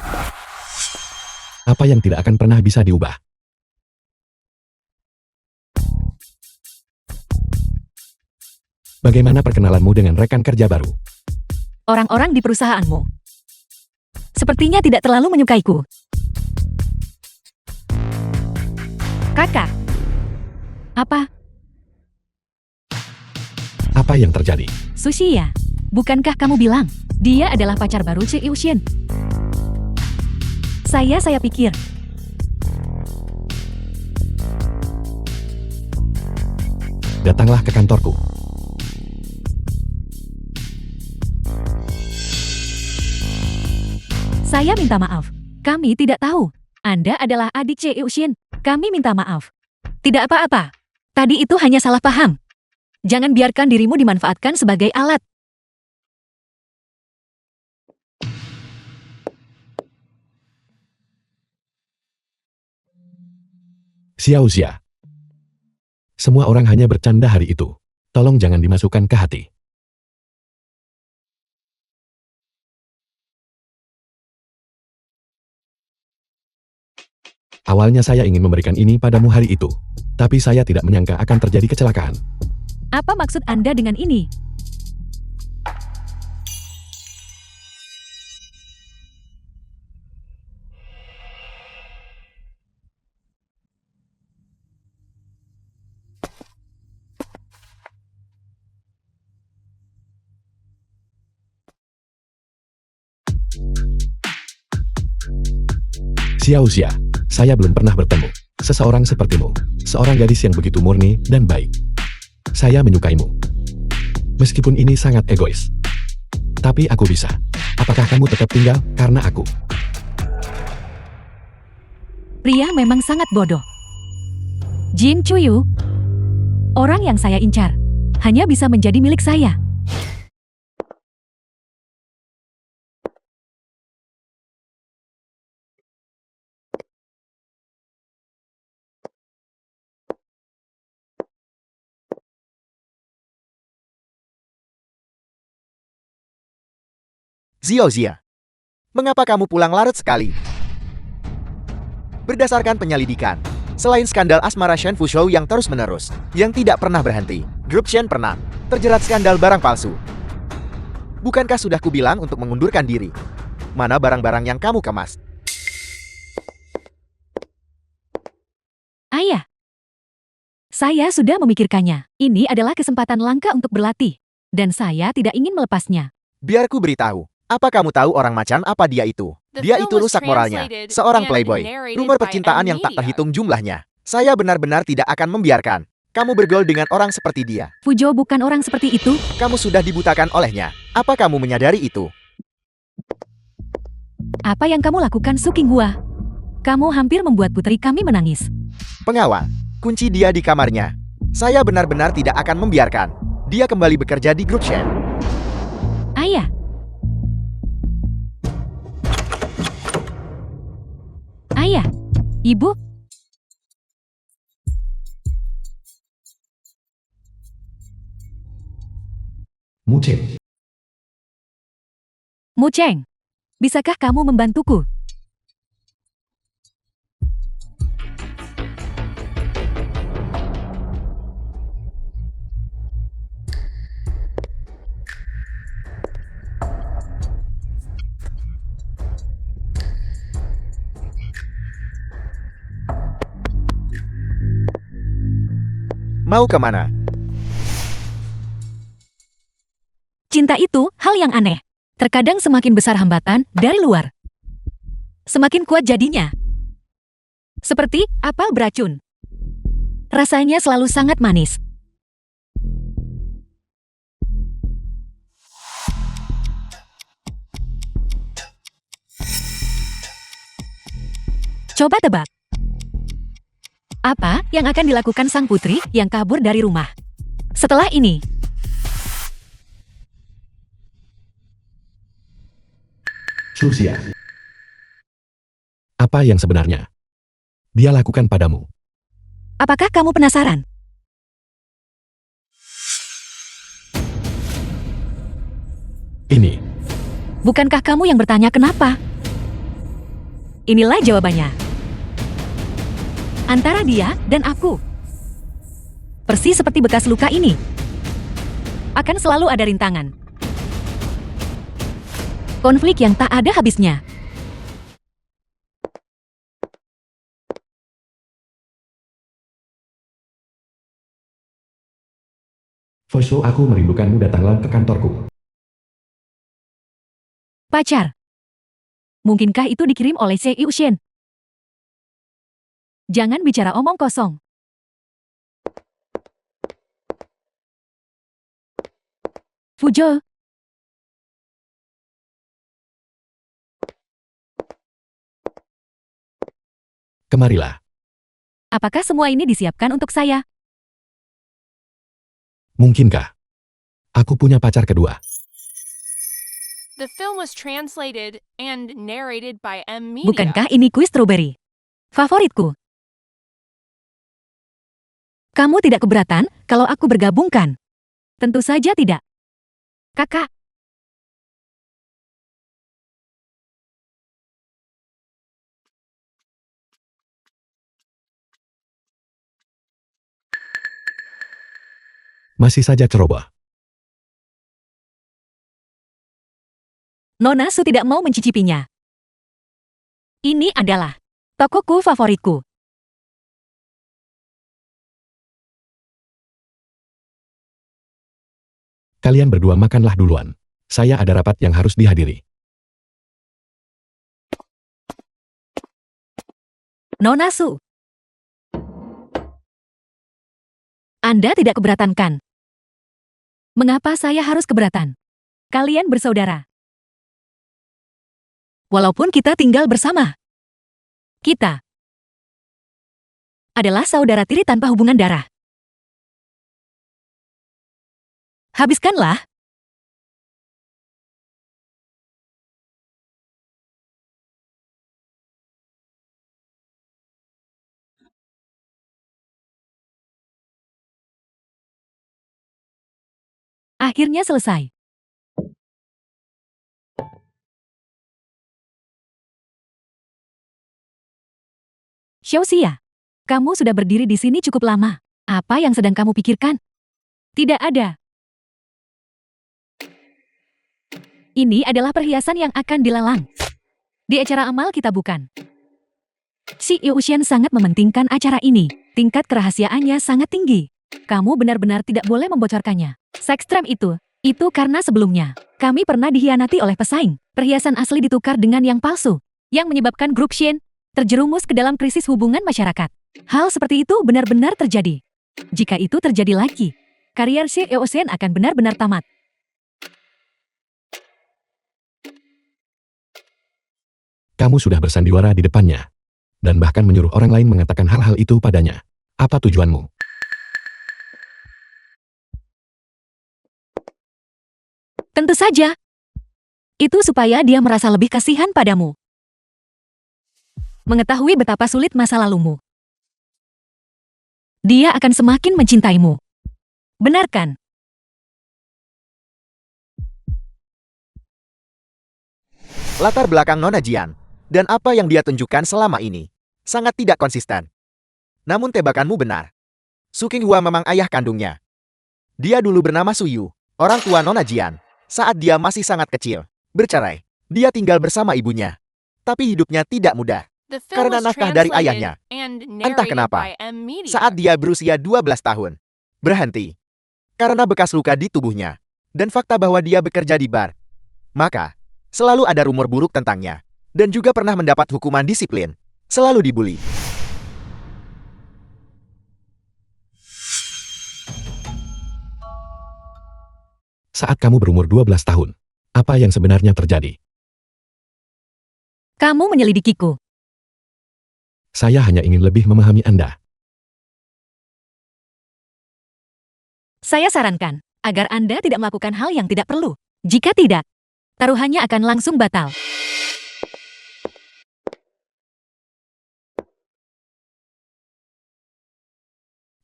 Apa yang tidak akan pernah bisa diubah? Bagaimana perkenalanmu dengan rekan kerja baru?
Orang-orang di perusahaanmu sepertinya tidak terlalu menyukaiku. Kakak. Apa?
Apa yang terjadi?
Sushi ya? Bukankah kamu bilang dia adalah pacar baru Yu Shen? Saya pikir.
Datanglah ke kantorku.
Saya minta maaf. Kami tidak tahu. Anda adalah adik Yu Shen. Kami minta maaf. Tidak apa-apa. Tadi itu hanya salah paham. Jangan biarkan dirimu dimanfaatkan sebagai alat.
Xiao Xia. Semua orang hanya bercanda hari itu. Tolong jangan dimasukkan ke hati. Awalnya saya ingin memberikan ini padamu hari itu. Tapi saya tidak menyangka akan terjadi kecelakaan.
Apa maksud Anda dengan ini?
Xiao Xia, saya belum pernah bertemu seseorang sepertimu. Seorang gadis yang begitu murni dan baik. Saya menyukaimu. Meskipun ini sangat egois. Tapi aku bisa. Apakah kamu tetap tinggal karena aku?
Pria memang sangat bodoh. Jin Chuyu, orang yang saya incar, hanya bisa menjadi milik saya.
Zia. Mengapa kamu pulang larut sekali? Berdasarkan penyelidikan, selain skandal asmara Shen Fushou yang terus-menerus, yang tidak pernah berhenti, grup Shen pernah terjerat skandal barang palsu. Bukankah sudah kubilang untuk mengundurkan diri? Mana barang-barang yang kamu kemas?
Ayah. Saya sudah memikirkannya. Ini adalah kesempatan langka untuk berlatih. Dan saya tidak ingin melepasnya.
Biar ku beritahu. Apa kamu tahu orang macan apa dia itu?
The
Dia
film
itu
was
rusak moralnya.
translated
Seorang
and
playboy.
narrated
Rumor
by
percintaan
M
yang tak
Media.
terhitung jumlahnya. Saya benar-benar tidak akan membiarkan kamu bergaul dengan orang seperti dia.
Fujo bukan orang seperti itu.
Kamu sudah dibutakan olehnya. Apa kamu menyadari itu?
Apa yang kamu lakukan, Sukinghua? Kamu hampir membuat putri kami menangis.
Pengawal, kunci dia di kamarnya. Saya benar-benar tidak akan membiarkan dia kembali bekerja di grup Shen.
Ayah. Ayah. Ibu.
Muceng.
Muceng. Bisakah kamu membantuku?
Mau kemana?
Cinta itu hal yang aneh. Terkadang semakin besar hambatan dari luar, semakin kuat jadinya. Seperti apel beracun. Rasanya selalu sangat manis. Coba tebak. Apa yang akan dilakukan sang putri yang kabur dari rumah? Setelah ini,
Lucia. Apa yang sebenarnya dia lakukan padamu?
apakah kamu penasaran?
Ini.
Bukankah kamu yang bertanya kenapa? Inilah jawabannya. Antara dia dan aku. Persis seperti bekas luka ini. Akan selalu ada rintangan. Konflik yang tak ada habisnya.
Fosho, aku merindukanmu, datanglah ke kantorku.
Pacar. Mungkinkah itu dikirim oleh Seiyu Shen? Jangan bicara omong kosong. Fujo.
Kemarilah.
Apakah semua ini disiapkan untuk saya?
Mungkinkah aku punya pacar kedua?
The film was translated and narrated by M Media.
Bukankah ini kuis strawberry? Favoritku. Kamu tidak keberatan kalau aku bergabungkan? Tentu saja tidak. Kakak.
Masih saja ceroboh.
Nona Su tidak mau mencicipinya. Ini adalah tokoku favoritku.
Kalian berdua makanlah duluan. Saya ada rapat yang harus dihadiri.
Nona Su. Anda tidak keberatan kan? Mengapa saya harus keberatan? Kalian bersaudara. Walaupun kita tinggal bersama. Kita adalah saudara tiri tanpa hubungan darah. Habiskanlah. Akhirnya selesai. Xiaoxia, kamu sudah berdiri di sini cukup lama. Apa yang sedang kamu pikirkan? Tidak ada. Ini adalah perhiasan yang akan dilelang. Di acara amal kita bukan. Si Yuxian sangat mementingkan acara ini. Tingkat kerahasiaannya sangat tinggi. Kamu benar-benar tidak boleh membocorkannya. Sekstrem itu karena sebelumnya, kami pernah dikhianati oleh pesaing. Perhiasan asli ditukar dengan yang palsu, yang menyebabkan grup Shen terjerumus ke dalam krisis hubungan masyarakat. Hal seperti itu benar-benar terjadi. Jika itu terjadi lagi, karier Si Yuxian akan benar-benar tamat.
Kamu sudah bersandiwara di depannya, dan bahkan menyuruh orang lain mengatakan hal-hal itu padanya. Apa tujuanmu?
Tentu saja. Itu supaya dia merasa lebih kasihan padamu. Mengetahui betapa sulit masa lalumu. Dia akan semakin mencintaimu. Benar kan?
Latar belakang Nona Jian dan apa yang dia tunjukkan selama ini sangat tidak konsisten. Namun tebakanmu benar. Su Qinghua memang ayah kandungnya. Dia dulu bernama Su Yu, orang tua Nona Jian. Saat dia masih sangat kecil, bercerai. Dia tinggal bersama ibunya. Tapi hidupnya tidak mudah.
The film
Karena
was
nafkah dari
translated
ayahnya.
and
Entah
narrated
kenapa,
by M. Media.
saat dia berusia 12 tahun, berhenti. Karena bekas luka di tubuhnya. Dan fakta bahwa dia bekerja di bar. Maka, selalu ada rumor buruk tentangnya. Dan juga pernah mendapat hukuman disiplin. Selalu dibully.
Saat kamu berumur 12 tahun, apa yang sebenarnya terjadi?
Kamu menyelidikiku.
Saya hanya ingin lebih memahami Anda.
Saya sarankan, agar Anda tidak melakukan hal yang tidak perlu. Jika tidak, taruhannya akan langsung batal.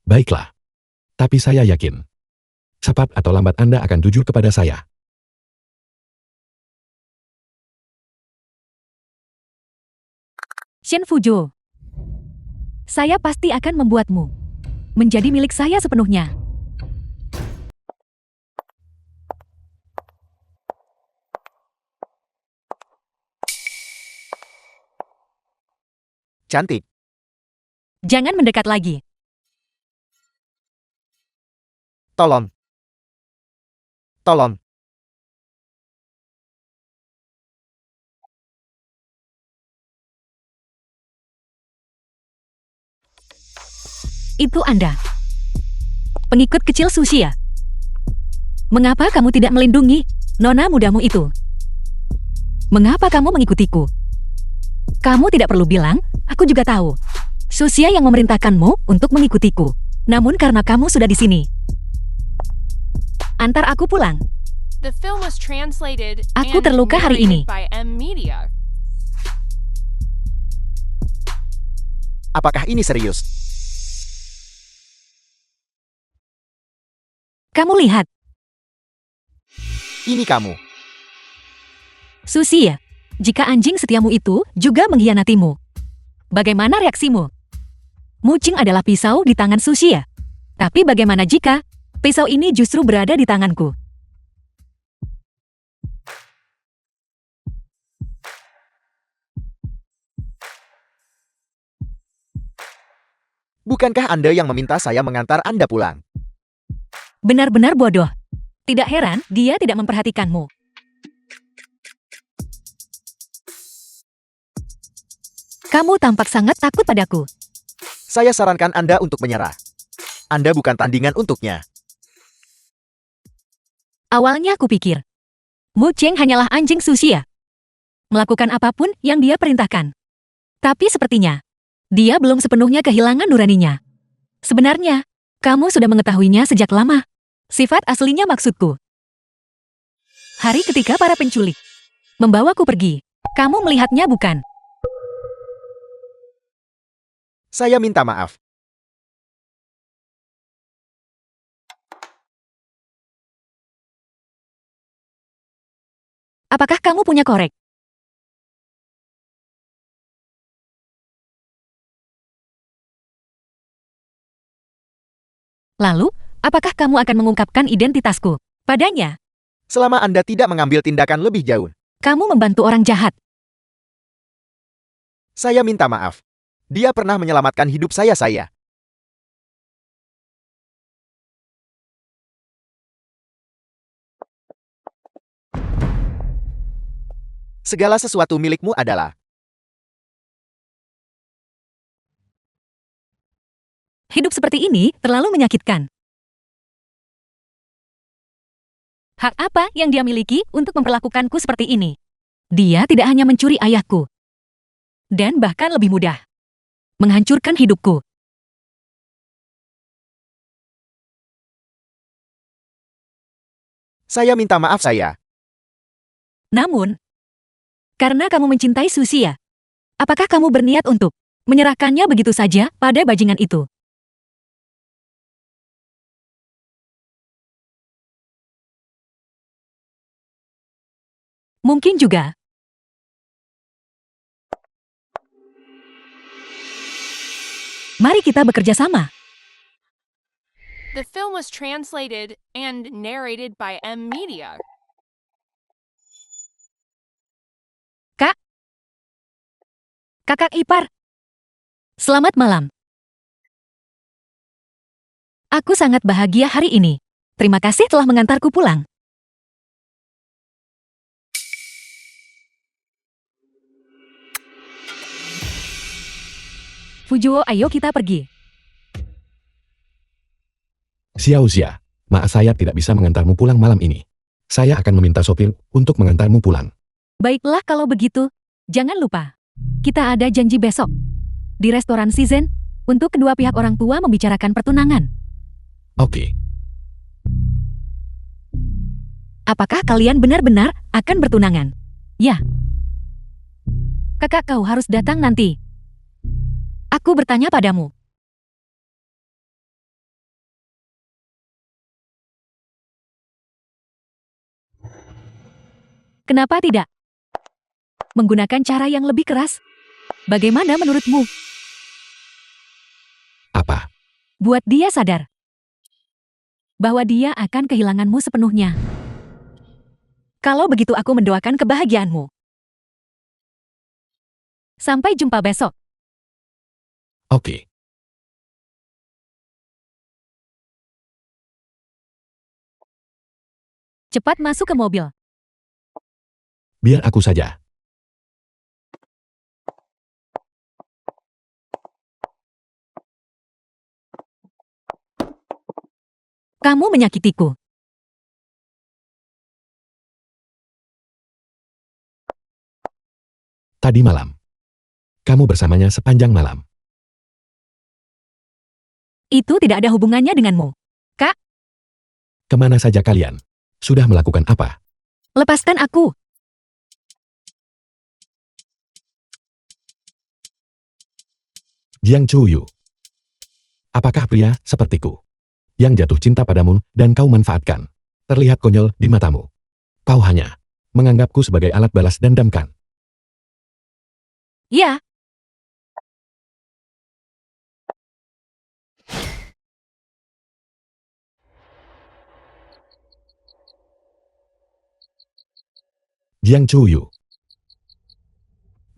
Baiklah. Tapi saya yakin, cepat atau lambat Anda akan jujur kepada saya.
Shen Fuzhou, saya pasti akan membuatmu menjadi milik saya sepenuhnya.
Cantik.
Jangan mendekat lagi.
Tolong. Tolong.
Itu Anda. Pengikut kecil Sushi ya? Mengapa kamu tidak melindungi nona mudamu itu? Mengapa kamu mengikutiku? Kamu tidak perlu bilang, aku juga tahu. Susia yang memerintahkanmu untuk mengikutiku. Namun karena kamu sudah di sini. Antar aku pulang.
The film was translated
Aku
and
terluka hari ini.
narrated by M. Media.
Apakah ini serius?
Kamu lihat,
Ini kamu.
Susi ya, jika anjing setiamu itu juga mengkhianatimu. Bagaimana reaksimu? Mucing adalah pisau di tangan Susi ya. Tapi bagaimana jika pisau ini justru berada di tanganku?
Bukankah Anda yang meminta saya mengantar Anda pulang?
Benar-benar bodoh. Tidak heran dia tidak memperhatikanmu. Kamu tampak sangat takut padaku.
Saya sarankan Anda untuk menyerah. Anda bukan tandingan untuknya.
Awalnya aku pikir, Mu Cheng hanyalah anjing Sushi ya. Melakukan apapun yang dia perintahkan. Tapi sepertinya, dia belum sepenuhnya kehilangan nuraninya. Sebenarnya, kamu sudah mengetahuinya sejak lama. Sifat aslinya maksudku. Hari ketika para penculik membawaku pergi, kamu melihatnya bukan?
Saya minta maaf.
Apakah kamu punya korek? Lalu, apakah kamu akan mengungkapkan identitasku padanya?
Selama Anda tidak mengambil tindakan lebih jauh,
Kamu membantu orang jahat.
saya minta maaf. Dia pernah menyelamatkan hidup saya. Segala sesuatu milikmu adalah.
Hidup seperti ini terlalu menyakitkan. Hak apa yang dia miliki untuk memperlakukanku seperti ini? Dia tidak hanya mencuri ayahku, dan bahkan lebih mudah, menghancurkan hidupku.
Saya minta maaf saya.
Namun, karena kamu mencintai Susi ya, apakah kamu berniat untuk menyerahkannya begitu saja pada bajingan itu? Mungkin juga. Mari kita bekerja sama.
The film was translated and narrated by M Media.
Kakak ipar. Selamat malam. Aku sangat bahagia hari ini. Terima kasih telah mengantarku pulang. Fujuo, ayo kita pergi.
Xiao Xia, maaf saya tidak bisa mengantarmu pulang malam ini. Saya akan meminta sopir untuk mengantarmu pulang.
Baiklah kalau begitu. Jangan lupa, kita ada janji besok. Di restoran Season, untuk kedua pihak orang tua membicarakan pertunangan.
Oke,
Apakah kalian benar-benar akan bertunangan? Ya. Kakak kau harus datang nanti. Aku bertanya padamu. Kenapa tidak? Menggunakan cara yang lebih keras? Bagaimana menurutmu?
apa?
Buat dia sadar bahwa dia akan kehilanganmu sepenuhnya. Kalau begitu aku mendoakan kebahagiaanmu. Sampai jumpa besok.
Oke,
Cepat masuk ke mobil.
biar aku saja.
Kamu menyakitiku.
Tadi malam. Kamu bersamanya sepanjang malam.
Itu tidak ada hubungannya denganmu.
Kemana saja kalian? Sudah melakukan apa?
Lepaskan aku.
Jiang Chuyu. Apakah pria sepertiku yang jatuh cinta padamu dan kau manfaatkan? Terlihat konyol di matamu. Kau hanya menganggapku sebagai alat balas dendam kan?
Ya,
Jiang Chuyu.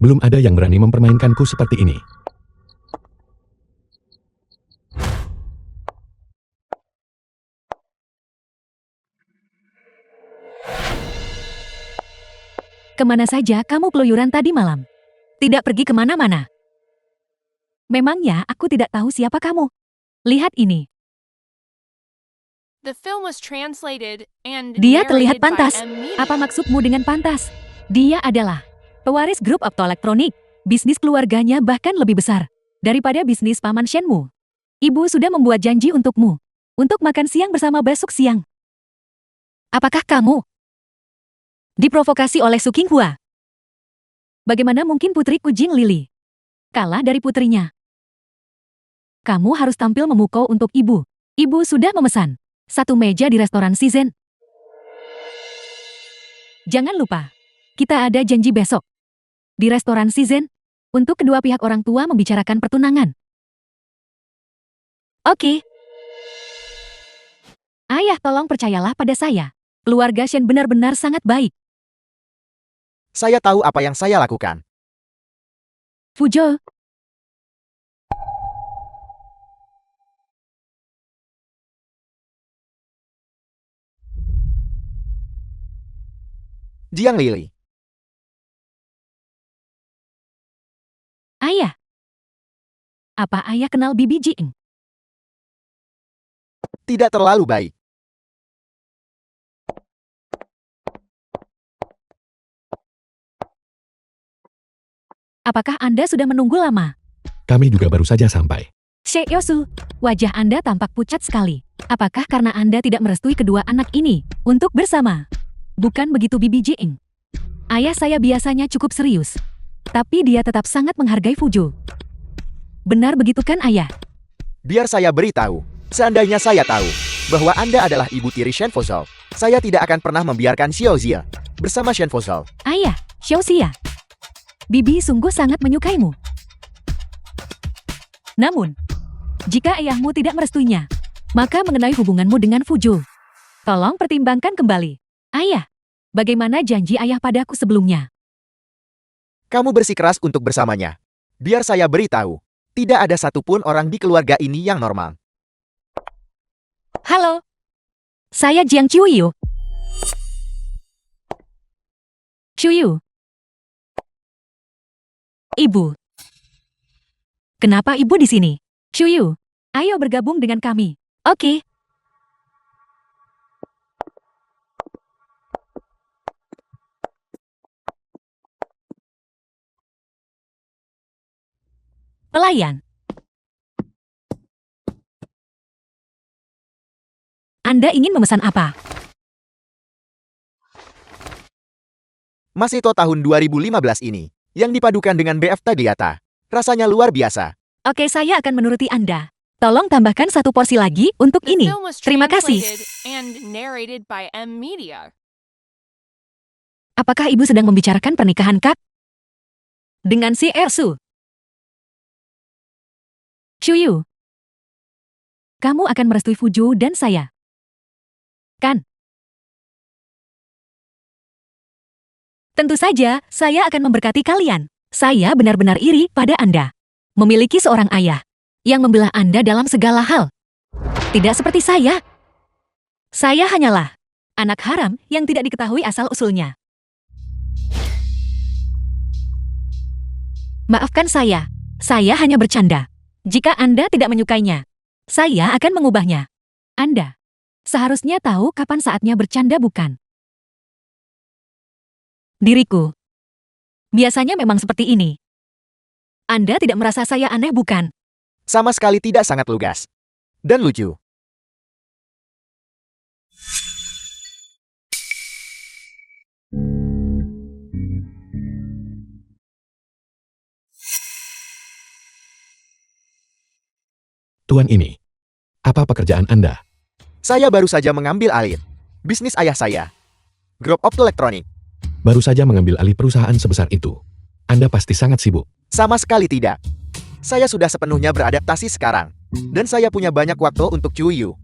Belum ada yang berani mempermainkanku seperti ini.
kemana saja kamu keluyuran tadi malam? Tidak pergi kemana-mana. Memangnya aku tidak tahu siapa kamu? Lihat ini.
The film was translated and
Dia terlihat
narrated by
pantas.
M Media.
Apa maksudmu dengan pantas? Dia adalah pewaris grup optoelektronik. Bisnis keluarganya bahkan lebih besar daripada bisnis paman Shenmu. Ibu sudah membuat janji untukmu untuk makan siang bersama besok siang. Apakah kamu diprovokasi oleh Su Qinghua? Bagaimana mungkin putriku Jing Lili kalah dari putrinya? Kamu harus tampil memukau untuk ibu. Ibu sudah memesan satu meja di restoran Season. Jangan lupa, kita ada janji besok di restoran Season untuk kedua pihak orang tua membicarakan pertunangan. Oke. Ayah, tolong percayalah pada saya. Keluarga Shen benar-benar sangat baik.
Saya tahu apa yang saya lakukan.
Fujo,
Jiang Lili.
ayah. Apa ayah kenal Bibi Jing?
Tidak terlalu baik.
Apakah Anda sudah menunggu lama?
Kami juga baru saja sampai.
Sheikh Yosu, wajah Anda tampak pucat sekali. Apakah karena Anda tidak merestui kedua anak ini untuk bersama? Bukan begitu Bibi Jing. Ayah saya biasanya cukup serius. Tapi dia tetap sangat menghargai Fujo. Benar begitu kan ayah?
Biar saya beritahu. Seandainya saya tahu bahwa Anda adalah ibu tiri Shen Fozol, saya tidak akan pernah membiarkan Xiao Zia bersama Shen Fozol.
Ayah, Xiaoxia. Bibi sungguh sangat menyukaimu. Namun, jika ayahmu tidak merestuinya, maka mengenai hubunganmu dengan Fujo, tolong pertimbangkan kembali. Ayah, bagaimana janji ayah padaku sebelumnya?
Kamu bersikeras untuk bersamanya. Biar saya beritahu, tidak ada satupun orang di keluarga ini yang normal.
Halo, saya Jiang Chuyu. Chuyu. Ibu. Kenapa ibu di sini? Chuyu, ayo bergabung dengan kami. Oke. Pelayan. Anda ingin memesan apa?
Masito tahun 2015 ini, yang dipadukan dengan BF Tagliata. Rasanya luar biasa.
Oke, saya akan menuruti Anda. Tolong tambahkan satu porsi lagi untuk
The
ini.
film was
Terima kasih.
translated and narrated by M Media.
Apakah ibu sedang membicarakan pernikahan Kak? Dengan si Ersu? Chuyu. Kamu akan merestui Fujo dan saya. Kan? Tentu saja, saya akan memberkati kalian. Saya benar-benar iri pada Anda. Memiliki seorang ayah yang membela Anda dalam segala hal. Tidak seperti saya. Saya hanyalah anak haram yang tidak diketahui asal-usulnya. Maafkan saya hanya bercanda. Jika Anda tidak menyukainya, saya akan mengubahnya. Anda seharusnya tahu kapan saatnya bercanda, bukan? Diriku biasanya memang seperti ini. Anda tidak merasa saya aneh, bukan?
Sama sekali tidak sangat lugas. Dan lucu.
Tuan ini, apa pekerjaan Anda?
Saya baru saja mengambil alih bisnis ayah saya, Group Optoelektronik.
Baru saja mengambil alih perusahaan sebesar itu. Anda pasti sangat sibuk.
Sama sekali tidak. Saya sudah sepenuhnya beradaptasi sekarang. Dan saya punya banyak waktu untuk Chuyu.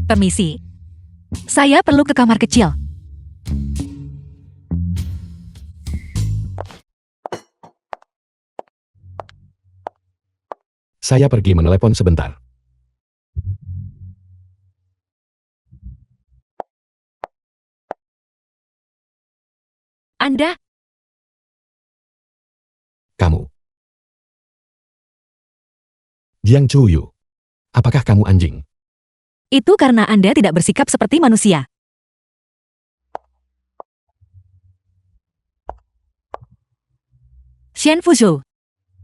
Permisi. Saya perlu ke kamar kecil.
Saya pergi menelepon sebentar.
Anda,
Kamu. Jiang Chuyu. Apakah kamu anjing?
itu karena Anda tidak bersikap seperti manusia. Shen Fuzhou.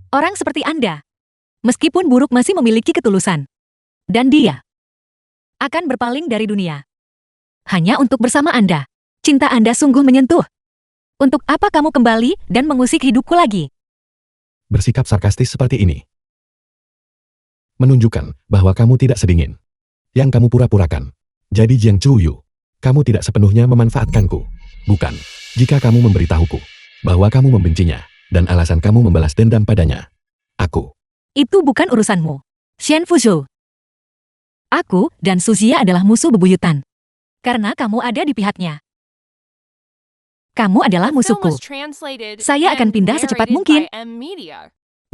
Orang seperti Anda, meskipun buruk masih memiliki ketulusan. Dan dia akan berpaling dari dunia. Hanya untuk bersama Anda. Cinta Anda sungguh menyentuh. Untuk apa kamu kembali dan mengusik hidupku lagi?
Bersikap sarkastis seperti ini menunjukkan bahwa kamu tidak sedingin yang kamu pura-purakan. Jadi Jiang Chuyu, kamu tidak sepenuhnya memanfaatkanku. Bukan, jika kamu memberitahuku bahwa kamu membencinya dan alasan kamu membalas dendam padanya. Aku
Itu bukan urusanmu. Shen Fuzhou. Aku dan Suzia adalah musuh bebuyutan. Karena kamu ada di pihaknya. Kamu adalah
The film
musuhku.
was translated
Saya akan
and
pindah secepat
narrated
mungkin.
by M Media.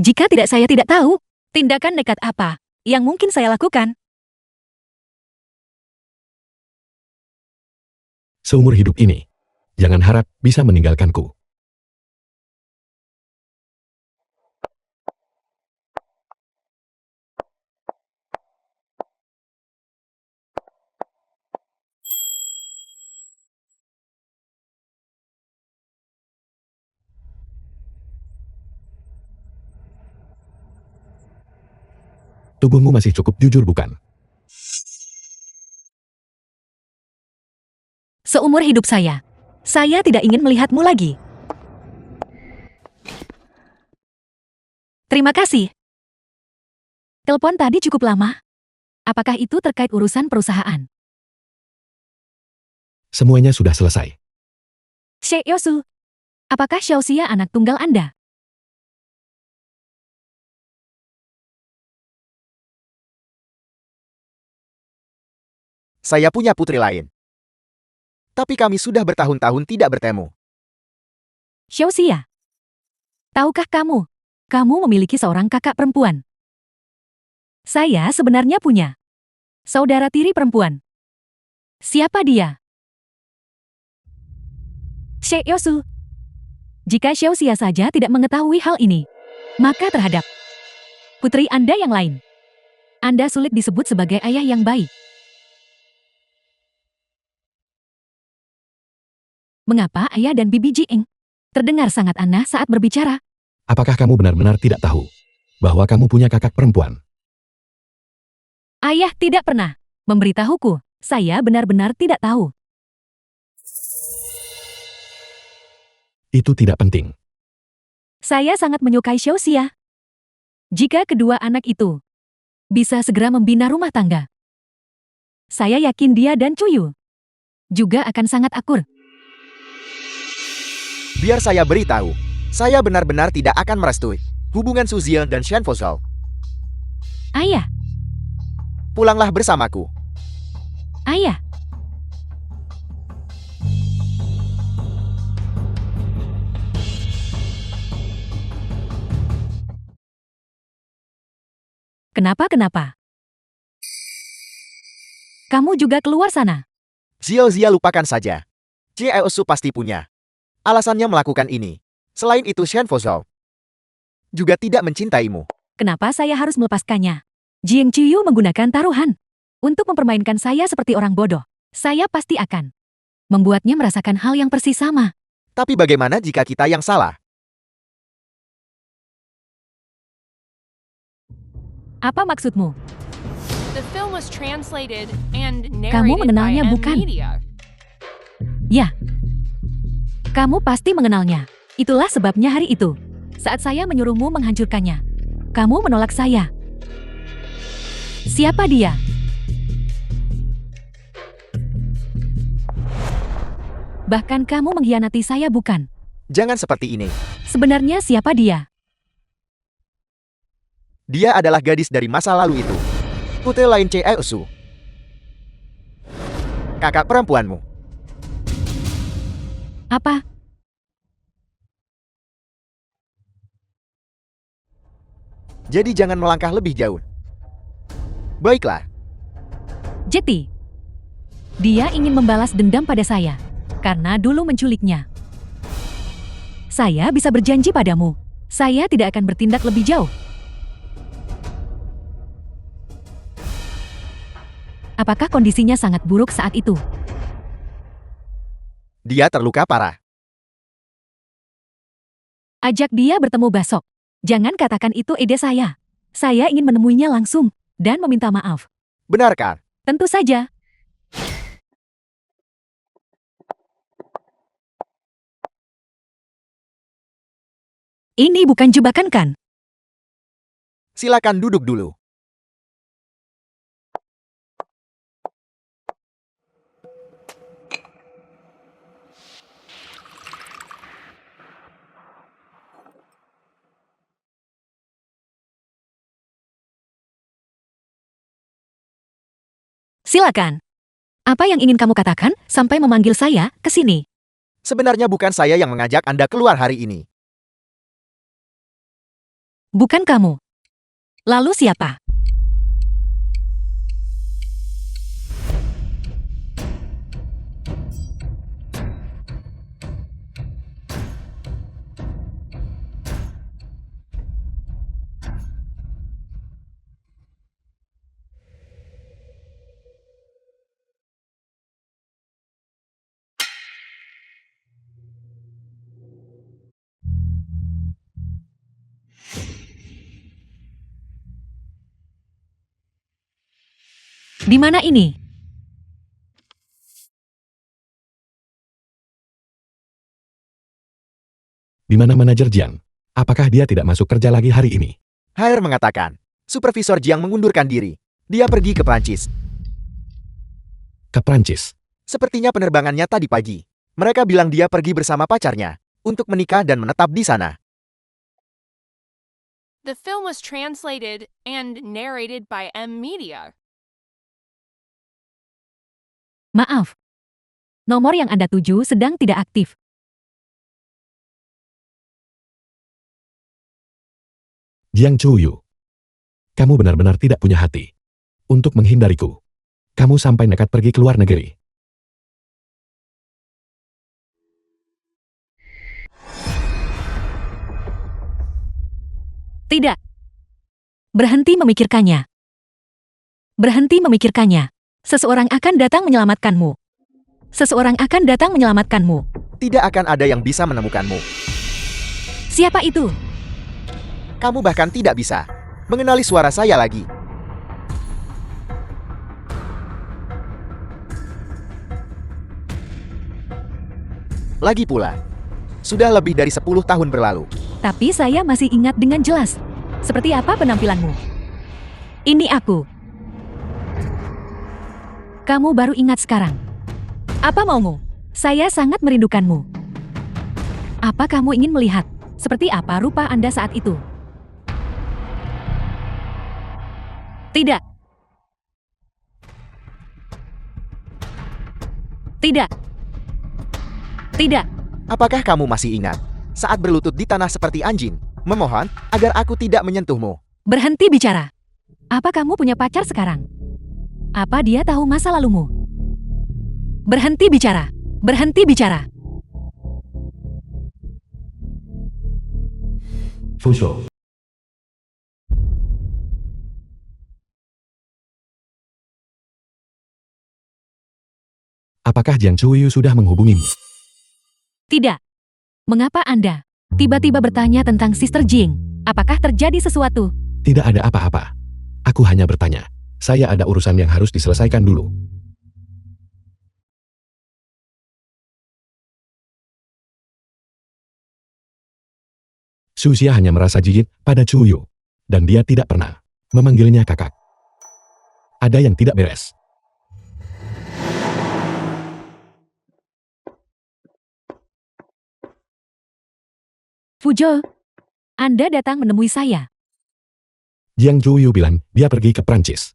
Jika tidak saya tidak tahu, tindakan nekat apa yang mungkin saya lakukan.
Seumur hidup ini, jangan harap bisa meninggalkanku. Tubuhmu masih cukup jujur bukan?
Seumur hidup saya tidak ingin melihatmu lagi. Terima kasih. Telepon tadi cukup lama. Apakah itu terkait urusan perusahaan?
Semuanya sudah selesai.
She Yosu, apakah Xiaoxia anak tunggal Anda?
Saya punya putri lain. Tapi kami sudah bertahun-tahun tidak bertemu.
Xiaoxia, tahukah kamu memiliki seorang kakak perempuan. Saya sebenarnya punya saudara tiri perempuan. Siapa dia? She Yosu. Jika Xiaoxia saja tidak mengetahui hal ini, maka terhadap putri Anda yang lain, Anda sulit disebut sebagai ayah yang baik. Mengapa ayah dan bibi Jieng terdengar sangat aneh saat berbicara?
Apakah kamu benar-benar tidak tahu bahwa kamu punya kakak perempuan?
Ayah tidak pernah memberitahuku. Saya benar-benar tidak tahu.
Itu tidak penting.
Saya sangat menyukai Xiaoxia. Jika kedua anak itu bisa segera membina rumah tangga, saya yakin dia dan Cuyu juga akan sangat akur.
Biar saya beritahu, saya benar-benar tidak akan merestui hubungan Suzia dan Shen Fozhou.
Ayah,
Pulanglah bersamaku.
ayah. Kenapa? Kamu juga keluar sana.
Zia lupakan saja. Jieosu pasti punya alasannya melakukan ini. Selain itu Shen Fozhou juga tidak mencintaimu.
Kenapa saya harus melepaskannya? Jiang Ciyu menggunakan taruhan untuk mempermainkan saya seperti orang bodoh. Saya pasti akan membuatnya merasakan hal yang persis sama.
Tapi bagaimana jika kita yang salah?
Apa maksudmu?
The film was translated and
Kamu
narrated by
mengenalnya
M
bukan?
Media.
Ya. Kamu pasti mengenalnya. Itulah sebabnya hari itu, saat saya menyuruhmu menghancurkannya, kamu menolak saya. Siapa dia? Bahkan kamu mengkhianati saya bukan?
Jangan seperti ini.
Sebenarnya siapa dia?
Dia adalah gadis dari masa lalu itu. Putri lain Jieosu. Kakak perempuanmu.
Apa?
Jadi jangan melangkah lebih jauh. Baiklah.
Jeti. Dia ingin membalas dendam pada saya, karena dulu menculiknya. Saya bisa berjanji padamu, saya tidak akan bertindak lebih jauh. Apakah kondisinya sangat buruk saat itu?
Dia terluka parah.
Ajak dia bertemu besok. Jangan katakan itu ide saya. Saya ingin menemuinya langsung dan meminta maaf.
Benarkah?
Tentu saja. Ini bukan jebakan kan?
Silakan duduk dulu.
Silakan. Apa yang ingin kamu katakan sampai memanggil saya ke sini?
Sebenarnya bukan saya yang mengajak Anda keluar hari ini.
Bukan kamu. Lalu siapa? Di mana ini?
Di mana manajer Jiang? Apakah dia tidak masuk kerja lagi hari ini?
HR mengatakan, Supervisor Jiang mengundurkan diri. Dia pergi ke Prancis.
Ke Prancis.
Sepertinya penerbangannya tadi pagi. Mereka bilang dia pergi bersama pacarnya untuk menikah dan menetap di sana.
The film was translated and narrated by M Media.
Maaf. Nomor yang Anda tuju sedang tidak aktif.
Jiang Chuyu. Kamu benar-benar tidak punya hati. Untuk menghindariku. Kamu sampai nekat pergi ke luar negeri.
Tidak. Berhenti memikirkannya. Berhenti memikirkannya. Seseorang akan datang menyelamatkanmu. Seseorang akan datang menyelamatkanmu.
Tidak akan ada yang bisa menemukanmu.
Siapa itu?
Kamu bahkan tidak bisa mengenali suara saya lagi. Lagi pula, sudah lebih dari 10 tahun berlalu.
Tapi saya masih ingat dengan jelas. Seperti apa penampilanmu? Ini aku. Kamu baru ingat sekarang. Apa maumu? Saya sangat merindukanmu. Apa kamu ingin melihat? Seperti apa rupa Anda saat itu? Tidak. Tidak. Tidak.
Apakah kamu masih ingat saat berlutut di tanah seperti anjing, memohon agar aku tidak menyentuhmu?
Berhenti bicara. Apa kamu punya pacar sekarang? Apa dia tahu masa lalumu? Berhenti bicara. Berhenti bicara.
Fusho. Apakah Jiang Chuyu sudah menghubungimu?
Tidak. Mengapa Anda tiba-tiba bertanya tentang Sister Jing? Apakah terjadi sesuatu?
Tidak ada apa-apa. Aku hanya bertanya. Saya ada urusan yang harus diselesaikan dulu. Susia hanya merasa jijik pada Chuyu. Dan dia tidak pernah memanggilnya kakak. Ada yang tidak beres.
Fujo, Anda datang menemui saya.
Jiang Chuyu bilang dia pergi ke Prancis.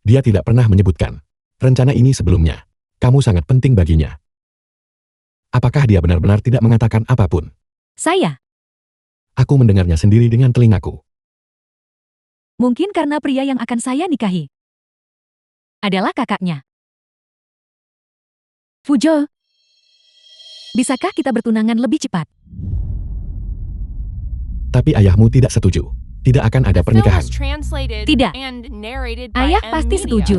Dia tidak pernah menyebutkan rencana ini sebelumnya. Kamu sangat penting baginya. Apakah dia benar-benar tidak mengatakan apapun?
Saya.
Aku mendengarnya sendiri dengan telingaku.
Mungkin karena pria yang akan saya nikahi adalah kakaknya. Fujo, bisakah kita bertunangan lebih cepat?
Tapi ayahmu tidak setuju. Tidak akan ada
The film
pernikahan.
was translated
Tidak.
and narrated by
Ayah
M
pasti
Media.
setuju.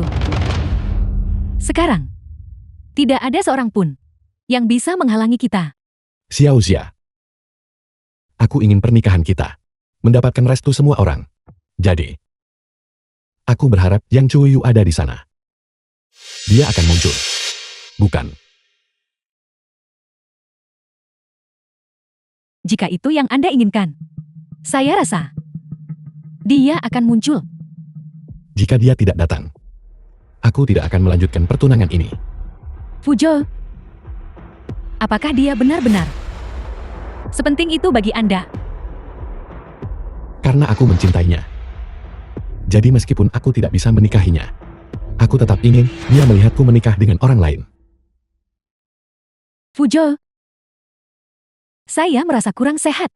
Sekarang, tidak ada seorang pun yang bisa menghalangi kita.
Xiao Xia. Aku ingin pernikahan kita mendapatkan restu semua orang. Jadi, aku berharap Yang Chuyu ada di sana. Dia akan muncul. Bukan.
Jika itu yang Anda inginkan, saya rasa dia akan muncul.
Jika dia tidak datang, aku tidak akan melanjutkan pertunangan ini.
Fujo, apakah dia benar-benar sepenting itu bagi Anda?
Karena aku mencintainya. Jadi meskipun aku tidak bisa menikahinya, Aku tetap ingin dia melihatku menikah dengan orang lain.
Fujo. Saya merasa kurang sehat.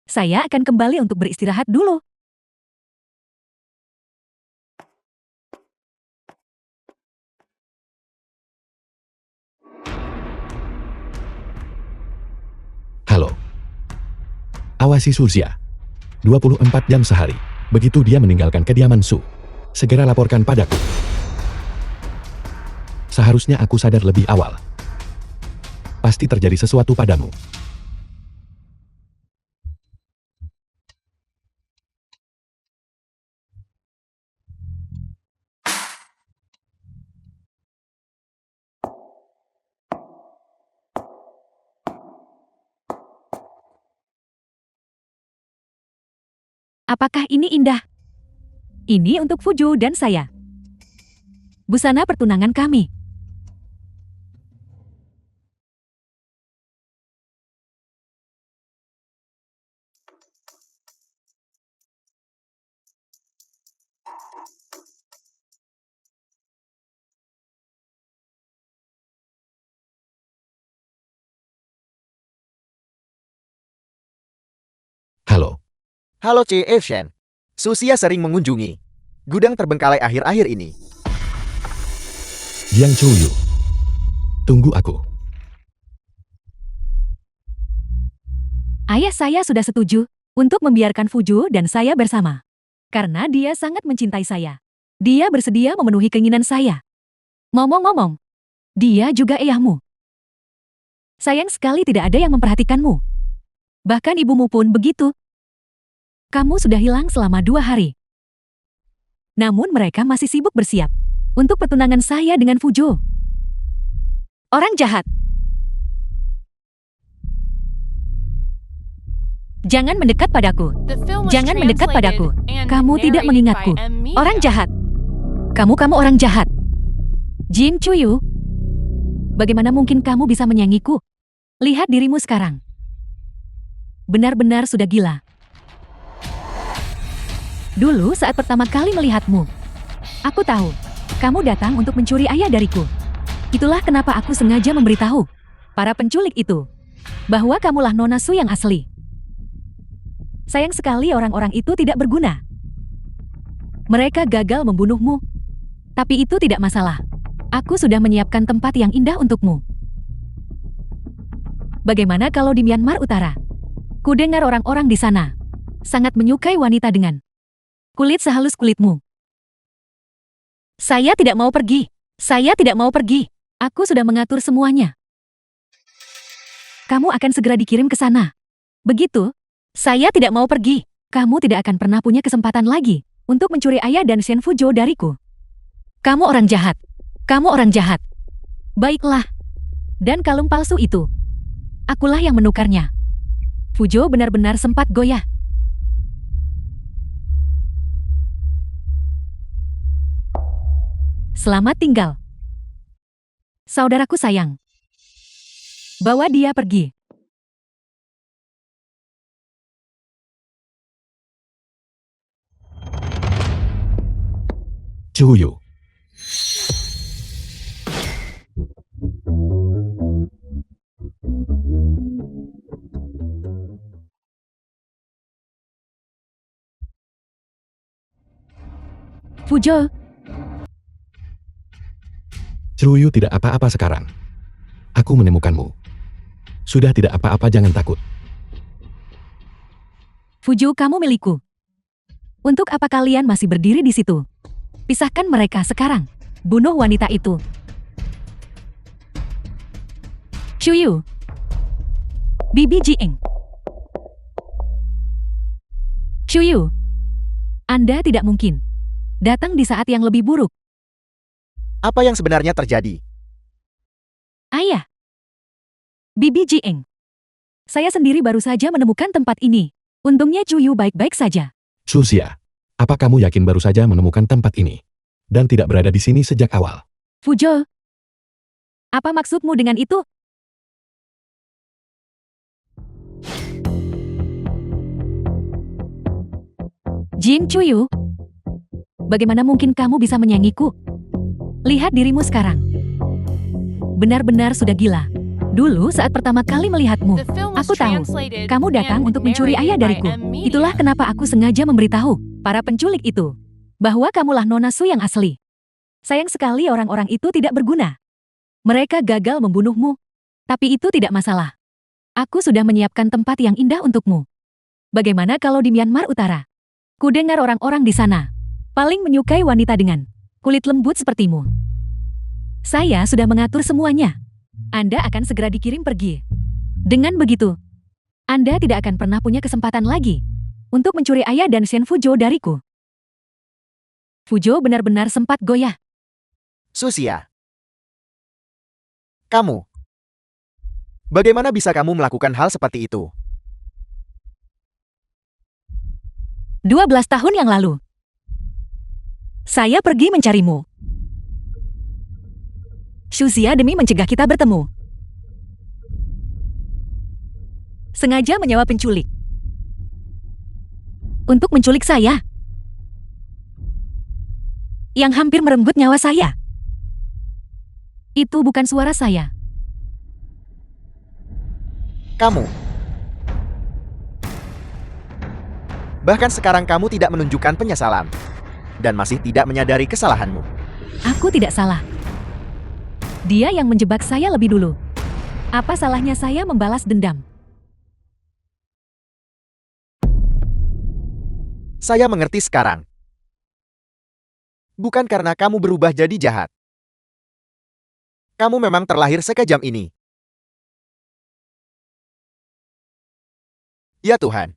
Saya akan kembali untuk beristirahat dulu.
Halo. Awasi Surzia. 24 jam sehari. Begitu dia meninggalkan kediaman Su, segera laporkan padaku. Seharusnya aku sadar lebih awal. Pasti terjadi sesuatu padamu.
Apakah ini indah? Ini untuk Fujo dan saya. Busana pertunangan kami.
Halo.
Halo C.F. Shen. Susia sering mengunjungi gudang terbengkalai akhir-akhir ini.
Jiang Chuyu. Tunggu aku.
Ayah saya sudah setuju untuk membiarkan Fujo dan saya bersama. Karena dia sangat mencintai saya. Dia bersedia memenuhi keinginan saya. Ngomong-ngomong, dia juga ayahmu. Sayang sekali tidak ada yang memperhatikanmu. Bahkan ibumu pun begitu. Kamu sudah hilang selama 2 hari. Namun mereka masih sibuk bersiap untuk pertunangan saya dengan Fujo. Orang jahat. Jangan mendekat padaku.
The film was
Jangan mendekat
translated
padaku.
and
Kamu tidak
narrated
mengingatku.
by M. Media.
Orang jahat. Kamu orang jahat. Jim Chuyu. Bagaimana mungkin kamu bisa menyayangiku? Lihat dirimu sekarang. Benar-benar sudah gila. Dulu saat pertama kali melihatmu, aku tahu, kamu datang untuk mencuri ayah dariku. Itulah kenapa aku sengaja memberitahu para penculik itu, bahwa kamulah Nona Su yang asli. Sayang sekali orang-orang itu tidak berguna. Mereka gagal membunuhmu. Tapi itu tidak masalah. Aku sudah menyiapkan tempat yang indah untukmu. Bagaimana kalau di Myanmar Utara? Kudengar orang-orang di sana sangat menyukai wanita dengan kulit sehalus kulitmu. Saya tidak mau pergi. Saya tidak mau pergi. Aku sudah mengatur semuanya. Kamu akan segera dikirim ke sana. Begitu? Saya tidak mau pergi. Kamu tidak akan pernah punya kesempatan lagi untuk mencuri ayah dan Shen Fujo dariku. Kamu orang jahat. Kamu orang jahat. Baiklah. Dan kalung palsu itu, akulah yang menukarnya. Fujo benar-benar sempat goyah. Selamat tinggal. Saudaraku sayang. Bawa dia pergi.
Chuyu.
Fujo.
Chuyu tidak apa-apa sekarang. Aku menemukanmu. Sudah tidak apa-apa, jangan takut.
Fujo, kamu milikku. Untuk apa kalian masih berdiri di situ? Pisahkan mereka sekarang. Bunuh wanita itu. Chuyu. Bibi Jieng. Chuyu. Anda tidak mungkin datang di saat yang lebih buruk.
Apa yang sebenarnya terjadi?
Ayah. Bibi Jieng. Saya sendiri baru saja menemukan tempat ini. Untungnya Chuyu baik-baik saja.
Surzia, apa kamu yakin baru saja menemukan tempat ini? Dan tidak berada di sini sejak awal?
Fujo. Apa maksudmu dengan itu? Jin Chuyu. Bagaimana mungkin kamu bisa menyanyiku? Lihat dirimu sekarang. Benar-benar sudah gila. Dulu saat pertama kali melihatmu,
The film was
aku tahu
translated
kamu datang
and
untuk mencuri ayah
narrated by
dariku.
M Media.
Itulah kenapa aku sengaja memberitahu para penculik itu bahwa kamulah Nona Su yang asli. Sayang sekali orang-orang itu tidak berguna. Mereka gagal membunuhmu. Tapi itu tidak masalah. Aku sudah menyiapkan tempat yang indah untukmu. Bagaimana kalau di Myanmar Utara? Kudengar orang-orang di sana paling menyukai wanita dengan kulit lembut sepertimu. Saya sudah mengatur semuanya. Anda akan segera dikirim pergi. Dengan begitu, Anda tidak akan pernah punya kesempatan lagi untuk mencuri ayah dan Shen Fujo dariku. Fujo benar-benar sempat goyah.
Susia. Kamu. Bagaimana bisa kamu melakukan hal seperti itu?
12 tahun yang lalu, saya pergi mencarimu. Shusia demi mencegah kita bertemu. Sengaja menyewa penculik. Untuk menculik saya. Yang hampir merenggut nyawa saya. Itu bukan suara saya.
Kamu. Bahkan sekarang kamu tidak menunjukkan penyesalan. Dan masih tidak menyadari kesalahanmu.
Aku tidak salah. Dia yang menjebak saya lebih dulu. Apa salahnya saya membalas dendam?
Saya mengerti sekarang. Bukan karena kamu berubah jadi jahat. Kamu memang terlahir sekejam ini. Ya Tuhan.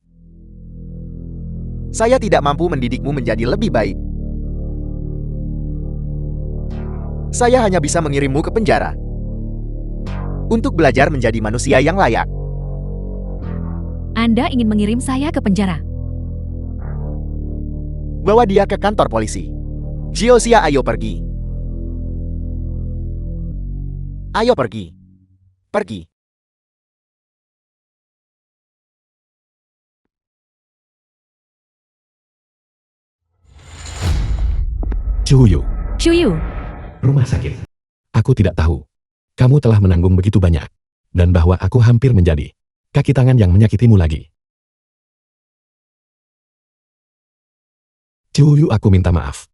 Saya tidak mampu mendidikmu menjadi lebih baik. Saya hanya bisa mengirimmu ke penjara. Untuk belajar menjadi manusia yang layak.
Anda ingin mengirim saya ke penjara?
Bawa dia ke kantor polisi. Jiosia, ayo pergi. Ayo pergi. Pergi.
Chuyu,
Shuyu,
rumah sakit. Aku tidak tahu. Kamu telah menanggung begitu banyak. Dan bahwa aku hampir menjadi kaki tangan yang menyakitimu lagi. Chuyu, aku minta maaf.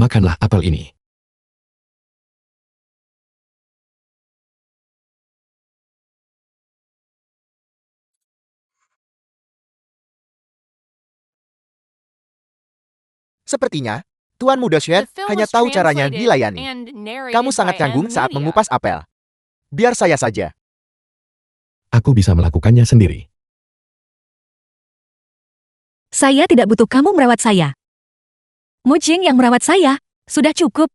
Makanlah apel ini.
Sepertinya, Tuan Muda Shen
The film
hanya
was
tahu caranya
translated
dilayani.
and narrated
Kamu sangat
by
canggung
M
saat
Media.
mengupas apel. Biar saya saja.
Aku bisa melakukannya sendiri.
saya tidak butuh kamu merawat saya. Mu Jing yang merawat saya, sudah cukup.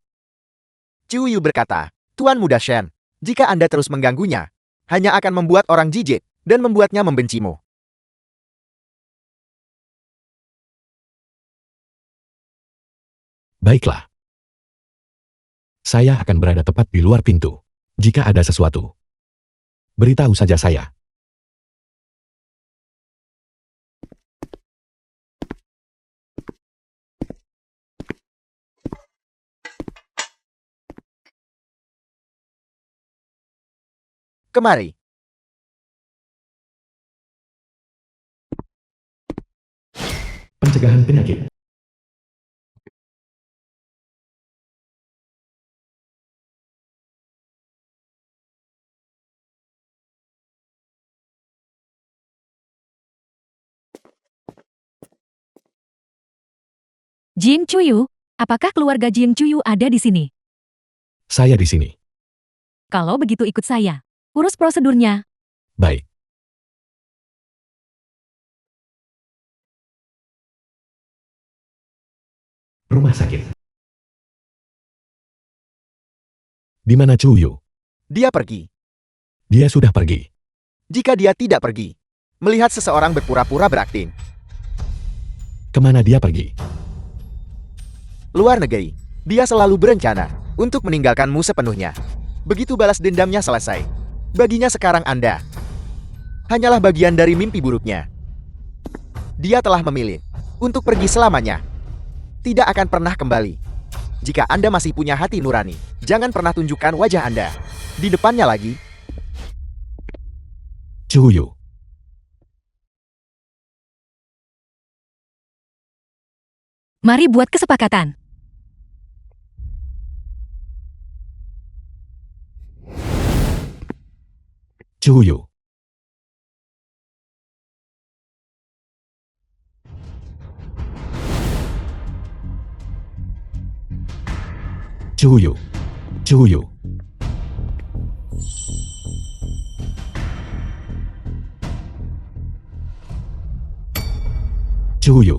Chuyu berkata, Tuan Muda Shen, jika Anda terus mengganggunya, hanya akan membuat orang jijik dan membuatnya membencimu.
Baiklah. Saya akan berada tepat di luar pintu. Jika ada sesuatu, beritahu saja saya.
Kemari.
Pencegahan penyakit.
Jing Chuyu, apakah keluarga Jing Chuyu ada di sini?
Saya di sini.
Kalau begitu ikut saya. Urus prosedurnya.
Baik. Rumah sakit. Di mana Chuyu?
Dia pergi.
Dia sudah pergi.
Jika dia tidak pergi, melihat seseorang berpura-pura berakting,
Kemana dia pergi?
luar negeri. Dia selalu berencana untuk meninggalkanmu sepenuhnya. Begitu balas dendamnya selesai, baginya sekarang Anda hanyalah bagian dari mimpi buruknya. Dia telah memilih untuk pergi selamanya. Tidak akan pernah kembali. Jika Anda masih punya hati nurani, jangan pernah tunjukkan wajah Anda di depannya lagi.
Chuyu.
Mari buat kesepakatan.
Chuyu. Chuyu. Chuyu. Chuyu.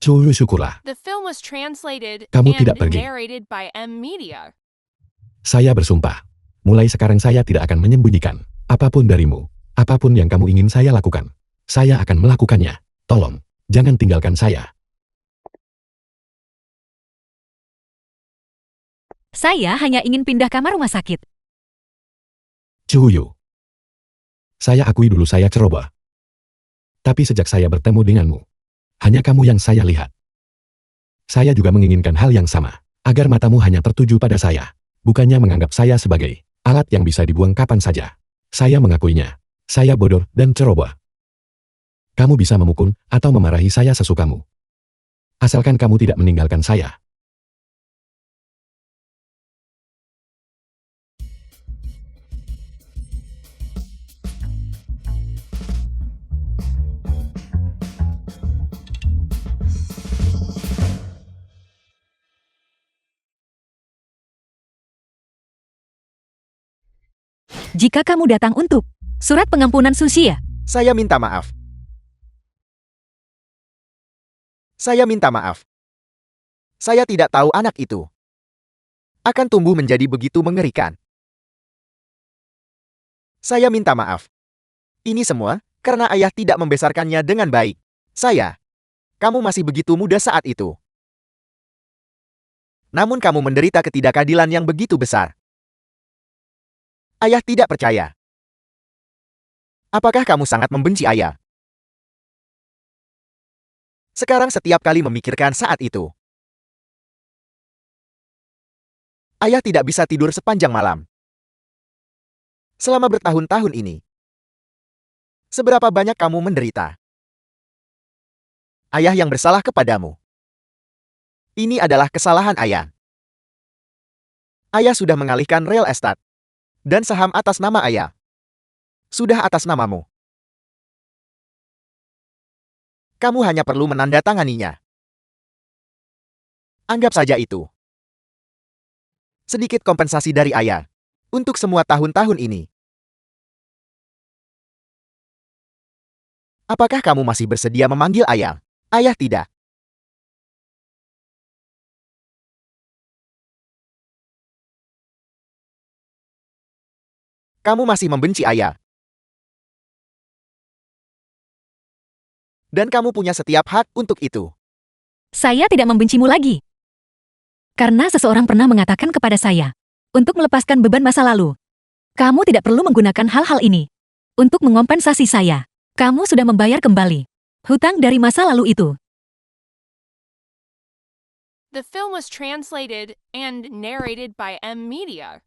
Chuyu, syukurlah.
The film was translated
Kamu
and
tidak pergi.
narrated by M Media.
Saya bersumpah. Mulai sekarang saya tidak akan menyembunyikan apapun darimu. Apapun yang kamu ingin saya lakukan, saya akan melakukannya. Tolong, jangan tinggalkan saya.
Saya hanya ingin pindah kamar rumah sakit.
Chuyu. Saya akui dulu saya ceroboh. Tapi sejak saya bertemu denganmu, hanya kamu yang saya lihat. Saya juga menginginkan hal yang sama, agar matamu hanya tertuju pada saya, bukannya menganggap saya sebagai alat yang bisa dibuang kapan saja. Saya mengakuinya. Saya bodoh dan ceroboh. Kamu bisa memukul atau memarahi saya sesukamu. Asalkan kamu tidak meninggalkan saya.
Jika kamu datang untuk surat pengampunan Sushia,
Saya minta maaf. Saya minta maaf. Saya tidak tahu anak itu akan tumbuh menjadi begitu mengerikan. Saya minta maaf. Ini semua karena ayah tidak membesarkannya dengan baik. Kamu masih begitu muda saat itu. Namun kamu menderita ketidakadilan yang begitu besar. Ayah tidak percaya. Apakah kamu sangat membenci ayah? Sekarang setiap kali memikirkan saat itu, ayah tidak bisa tidur sepanjang malam. Selama bertahun-tahun ini, seberapa banyak kamu menderita? Ayah yang bersalah kepadamu. Ini adalah kesalahan ayah. Ayah sudah mengalihkan real estate dan saham atas nama ayah. Sudah atas namamu. Kamu hanya perlu menandatanganinya. Anggap saja itu sedikit kompensasi dari ayah untuk semua tahun-tahun ini. Apakah kamu masih bersedia memanggil ayah? Ayah tidak. Kamu masih membenci ayah. Dan kamu punya setiap hak untuk itu.
saya tidak membencimu lagi. Karena seseorang pernah mengatakan kepada saya, untuk melepaskan beban masa lalu, kamu tidak perlu menggunakan hal-hal ini. Untuk mengompensasi saya, kamu sudah membayar kembali hutang dari masa lalu itu.
The film was translated and narrated by M Media.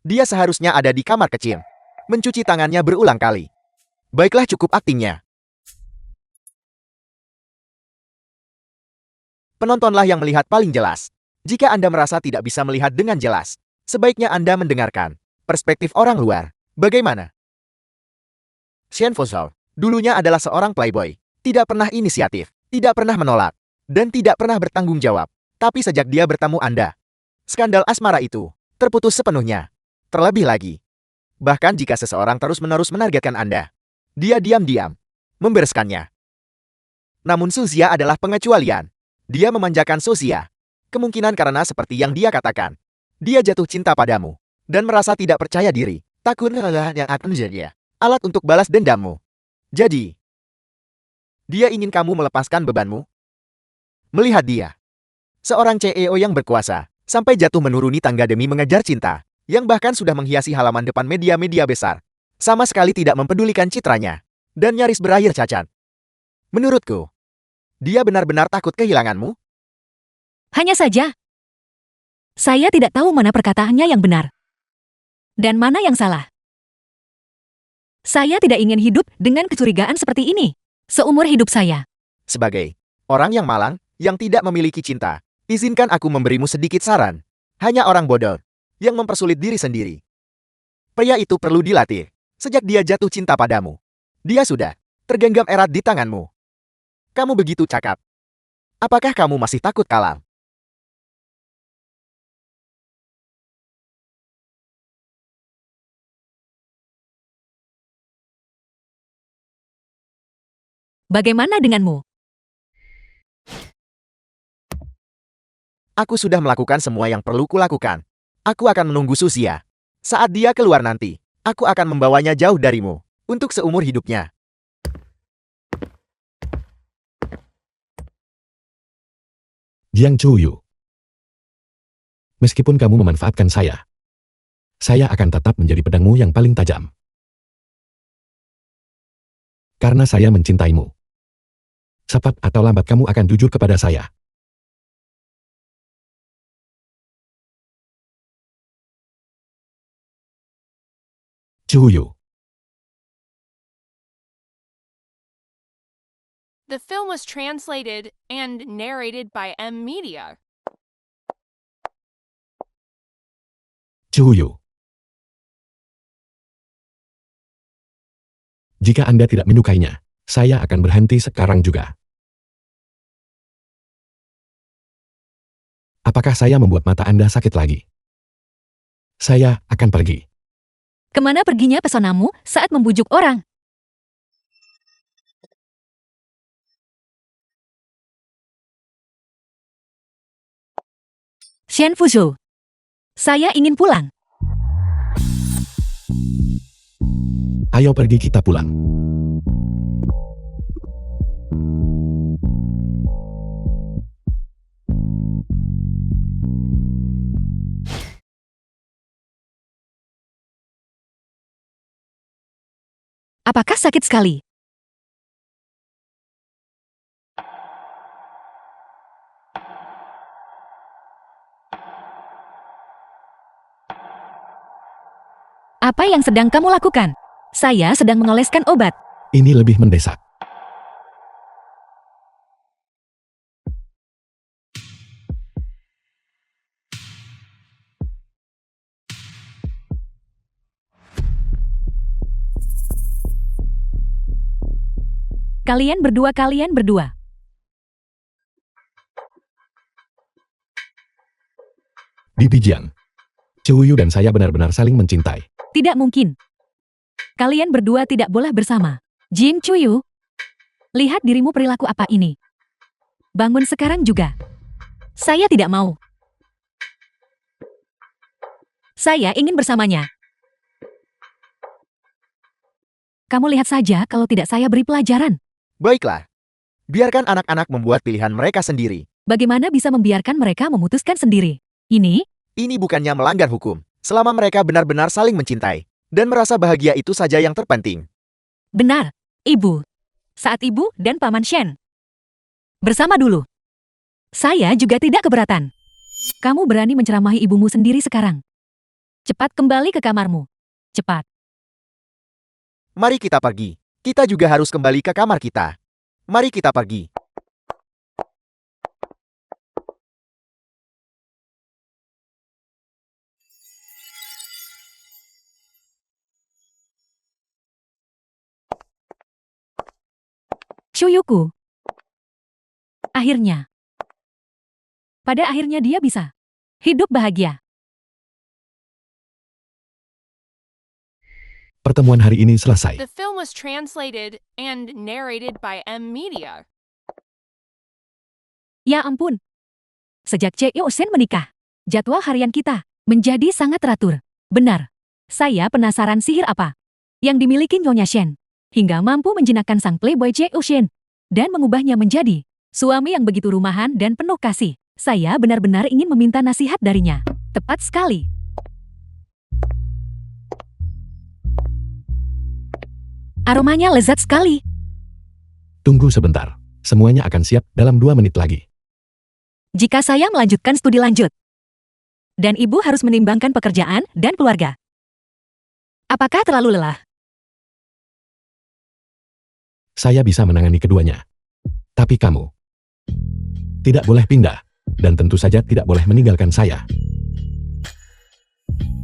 Dia seharusnya ada di kamar kecil, mencuci tangannya berulang kali. Baiklah, cukup aktingnya. Penontonlah yang melihat paling jelas. Jika Anda merasa tidak bisa melihat dengan jelas, sebaiknya Anda mendengarkan perspektif orang luar. Bagaimana? Shen Fozol dulunya adalah seorang playboy. Tidak pernah inisiatif, tidak pernah menolak, dan tidak pernah bertanggung jawab. Tapi sejak dia bertemu Anda, skandal asmara itu terputus sepenuhnya. Terlebih lagi, bahkan jika seseorang terus-menerus menargetkan Anda, dia diam-diam membereskannya. Namun Suzia adalah pengecualian. Dia memanjakan Suzia. Kemungkinan karena seperti yang dia katakan, dia jatuh cinta padamu dan merasa tidak percaya diri. Takut yang akan menjadi alat untuk balas dendammu. Jadi, dia ingin kamu melepaskan bebanmu. Melihat dia, seorang CEO yang berkuasa, sampai jatuh menuruni tangga demi mengejar cinta, yang bahkan sudah menghiasi halaman depan media-media besar, sama sekali tidak mempedulikan citranya, dan nyaris berakhir cacat. Menurutku, dia benar-benar takut kehilanganmu.
Hanya saja, saya tidak tahu mana perkataannya yang benar dan mana yang salah. Saya tidak ingin hidup dengan kecurigaan seperti ini seumur hidup saya.
Sebagai orang yang malang, yang tidak memiliki cinta, izinkan aku memberimu sedikit saran. Hanya orang bodoh yang mempersulit diri sendiri. Pria itu perlu dilatih. Sejak dia jatuh cinta padamu, dia sudah tergenggam erat di tanganmu. Kamu begitu cakap. Apakah kamu masih takut kalah?
Bagaimana denganmu?
Aku sudah melakukan semua yang perlu kulakukan. Aku akan menunggu Suzia. Saat dia keluar nanti, aku akan membawanya jauh darimu untuk seumur hidupnya.
Jiang Chuyu. Meskipun kamu memanfaatkan saya akan tetap menjadi pedangmu yang paling tajam. Karena saya mencintaimu. Cepat atau lambat kamu akan jujur kepada saya. Chuyu.
The film was translated and narrated by M Media.
Chuyu. Jika Anda tidak menyukainya, saya akan berhenti sekarang juga. Apakah saya membuat mata Anda sakit lagi? Saya akan pergi.
Kemana perginya pesonamu saat membujuk orang? Shen Fuzhou. Saya ingin pulang.
Ayo pergi kita pulang.
Apakah sakit sekali? Apa yang sedang kamu lakukan? Saya sedang mengoleskan obat.
Ini lebih mendesak.
Kalian berdua.
Bibi Jiang. Chuyu dan saya benar-benar saling mencintai.
Tidak mungkin. Kalian berdua tidak boleh bersama. Jim Chuyu, lihat dirimu perilaku apa ini. Bangun sekarang juga. Saya tidak mau. Saya ingin bersamanya. Kamu lihat saja kalau tidak saya beri pelajaran.
Baiklah. Biarkan anak-anak membuat pilihan mereka sendiri.
Bagaimana bisa membiarkan mereka memutuskan sendiri?
Ini bukannya melanggar hukum. Selama mereka benar-benar saling mencintai dan merasa bahagia, itu saja yang terpenting.
Benar, Ibu. Saat Ibu dan Paman Shen bersama dulu, saya juga tidak keberatan. Kamu berani menceramahi ibumu sendiri sekarang. Cepat kembali ke kamarmu. Cepat.
Mari kita pergi. Kita juga harus kembali ke kamar kita. Mari kita pergi.
Chuyuku. Akhirnya, Pada akhirnya dia bisa hidup bahagia.
Pertemuan hari ini selesai.
The film was translated and narrated by M Media.
Ya ampun. Sejak Che Yosen menikah, jadwal harian kita menjadi sangat teratur. Benar. Saya penasaran sihir apa yang dimiliki Nyonya Shen hingga mampu menjinakkan sang playboy Che Yosen dan mengubahnya menjadi suami yang begitu rumahan dan penuh kasih. Saya benar-benar ingin meminta nasihat darinya. Tepat sekali. Aromanya lezat sekali.
Tunggu sebentar. Semuanya akan siap dalam 2 menit lagi.
Jika saya melanjutkan studi lanjut, dan ibu harus menimbangkan pekerjaan dan keluarga, apakah terlalu lelah?
Saya bisa menangani keduanya. Tapi kamu tidak boleh pindah, dan tentu saja tidak boleh meninggalkan saya.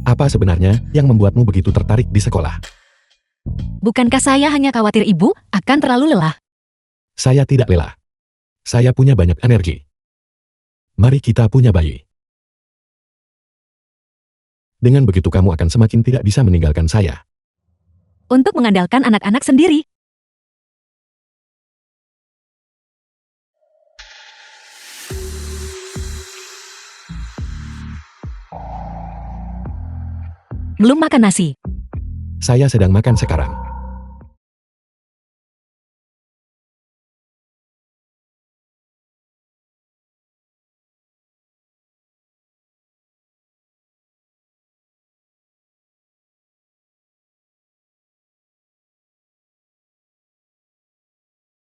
Apa sebenarnya yang membuatmu begitu tertarik di sekolah?
Bukankah saya hanya khawatir ibu akan terlalu lelah?
Saya tidak lelah. Saya punya banyak energi. Mari kita punya bayi. Dengan begitu kamu akan semakin tidak bisa meninggalkan saya.
Untuk mengandalkan anak-anak sendiri. Belum makan nasi.
Saya sedang makan sekarang.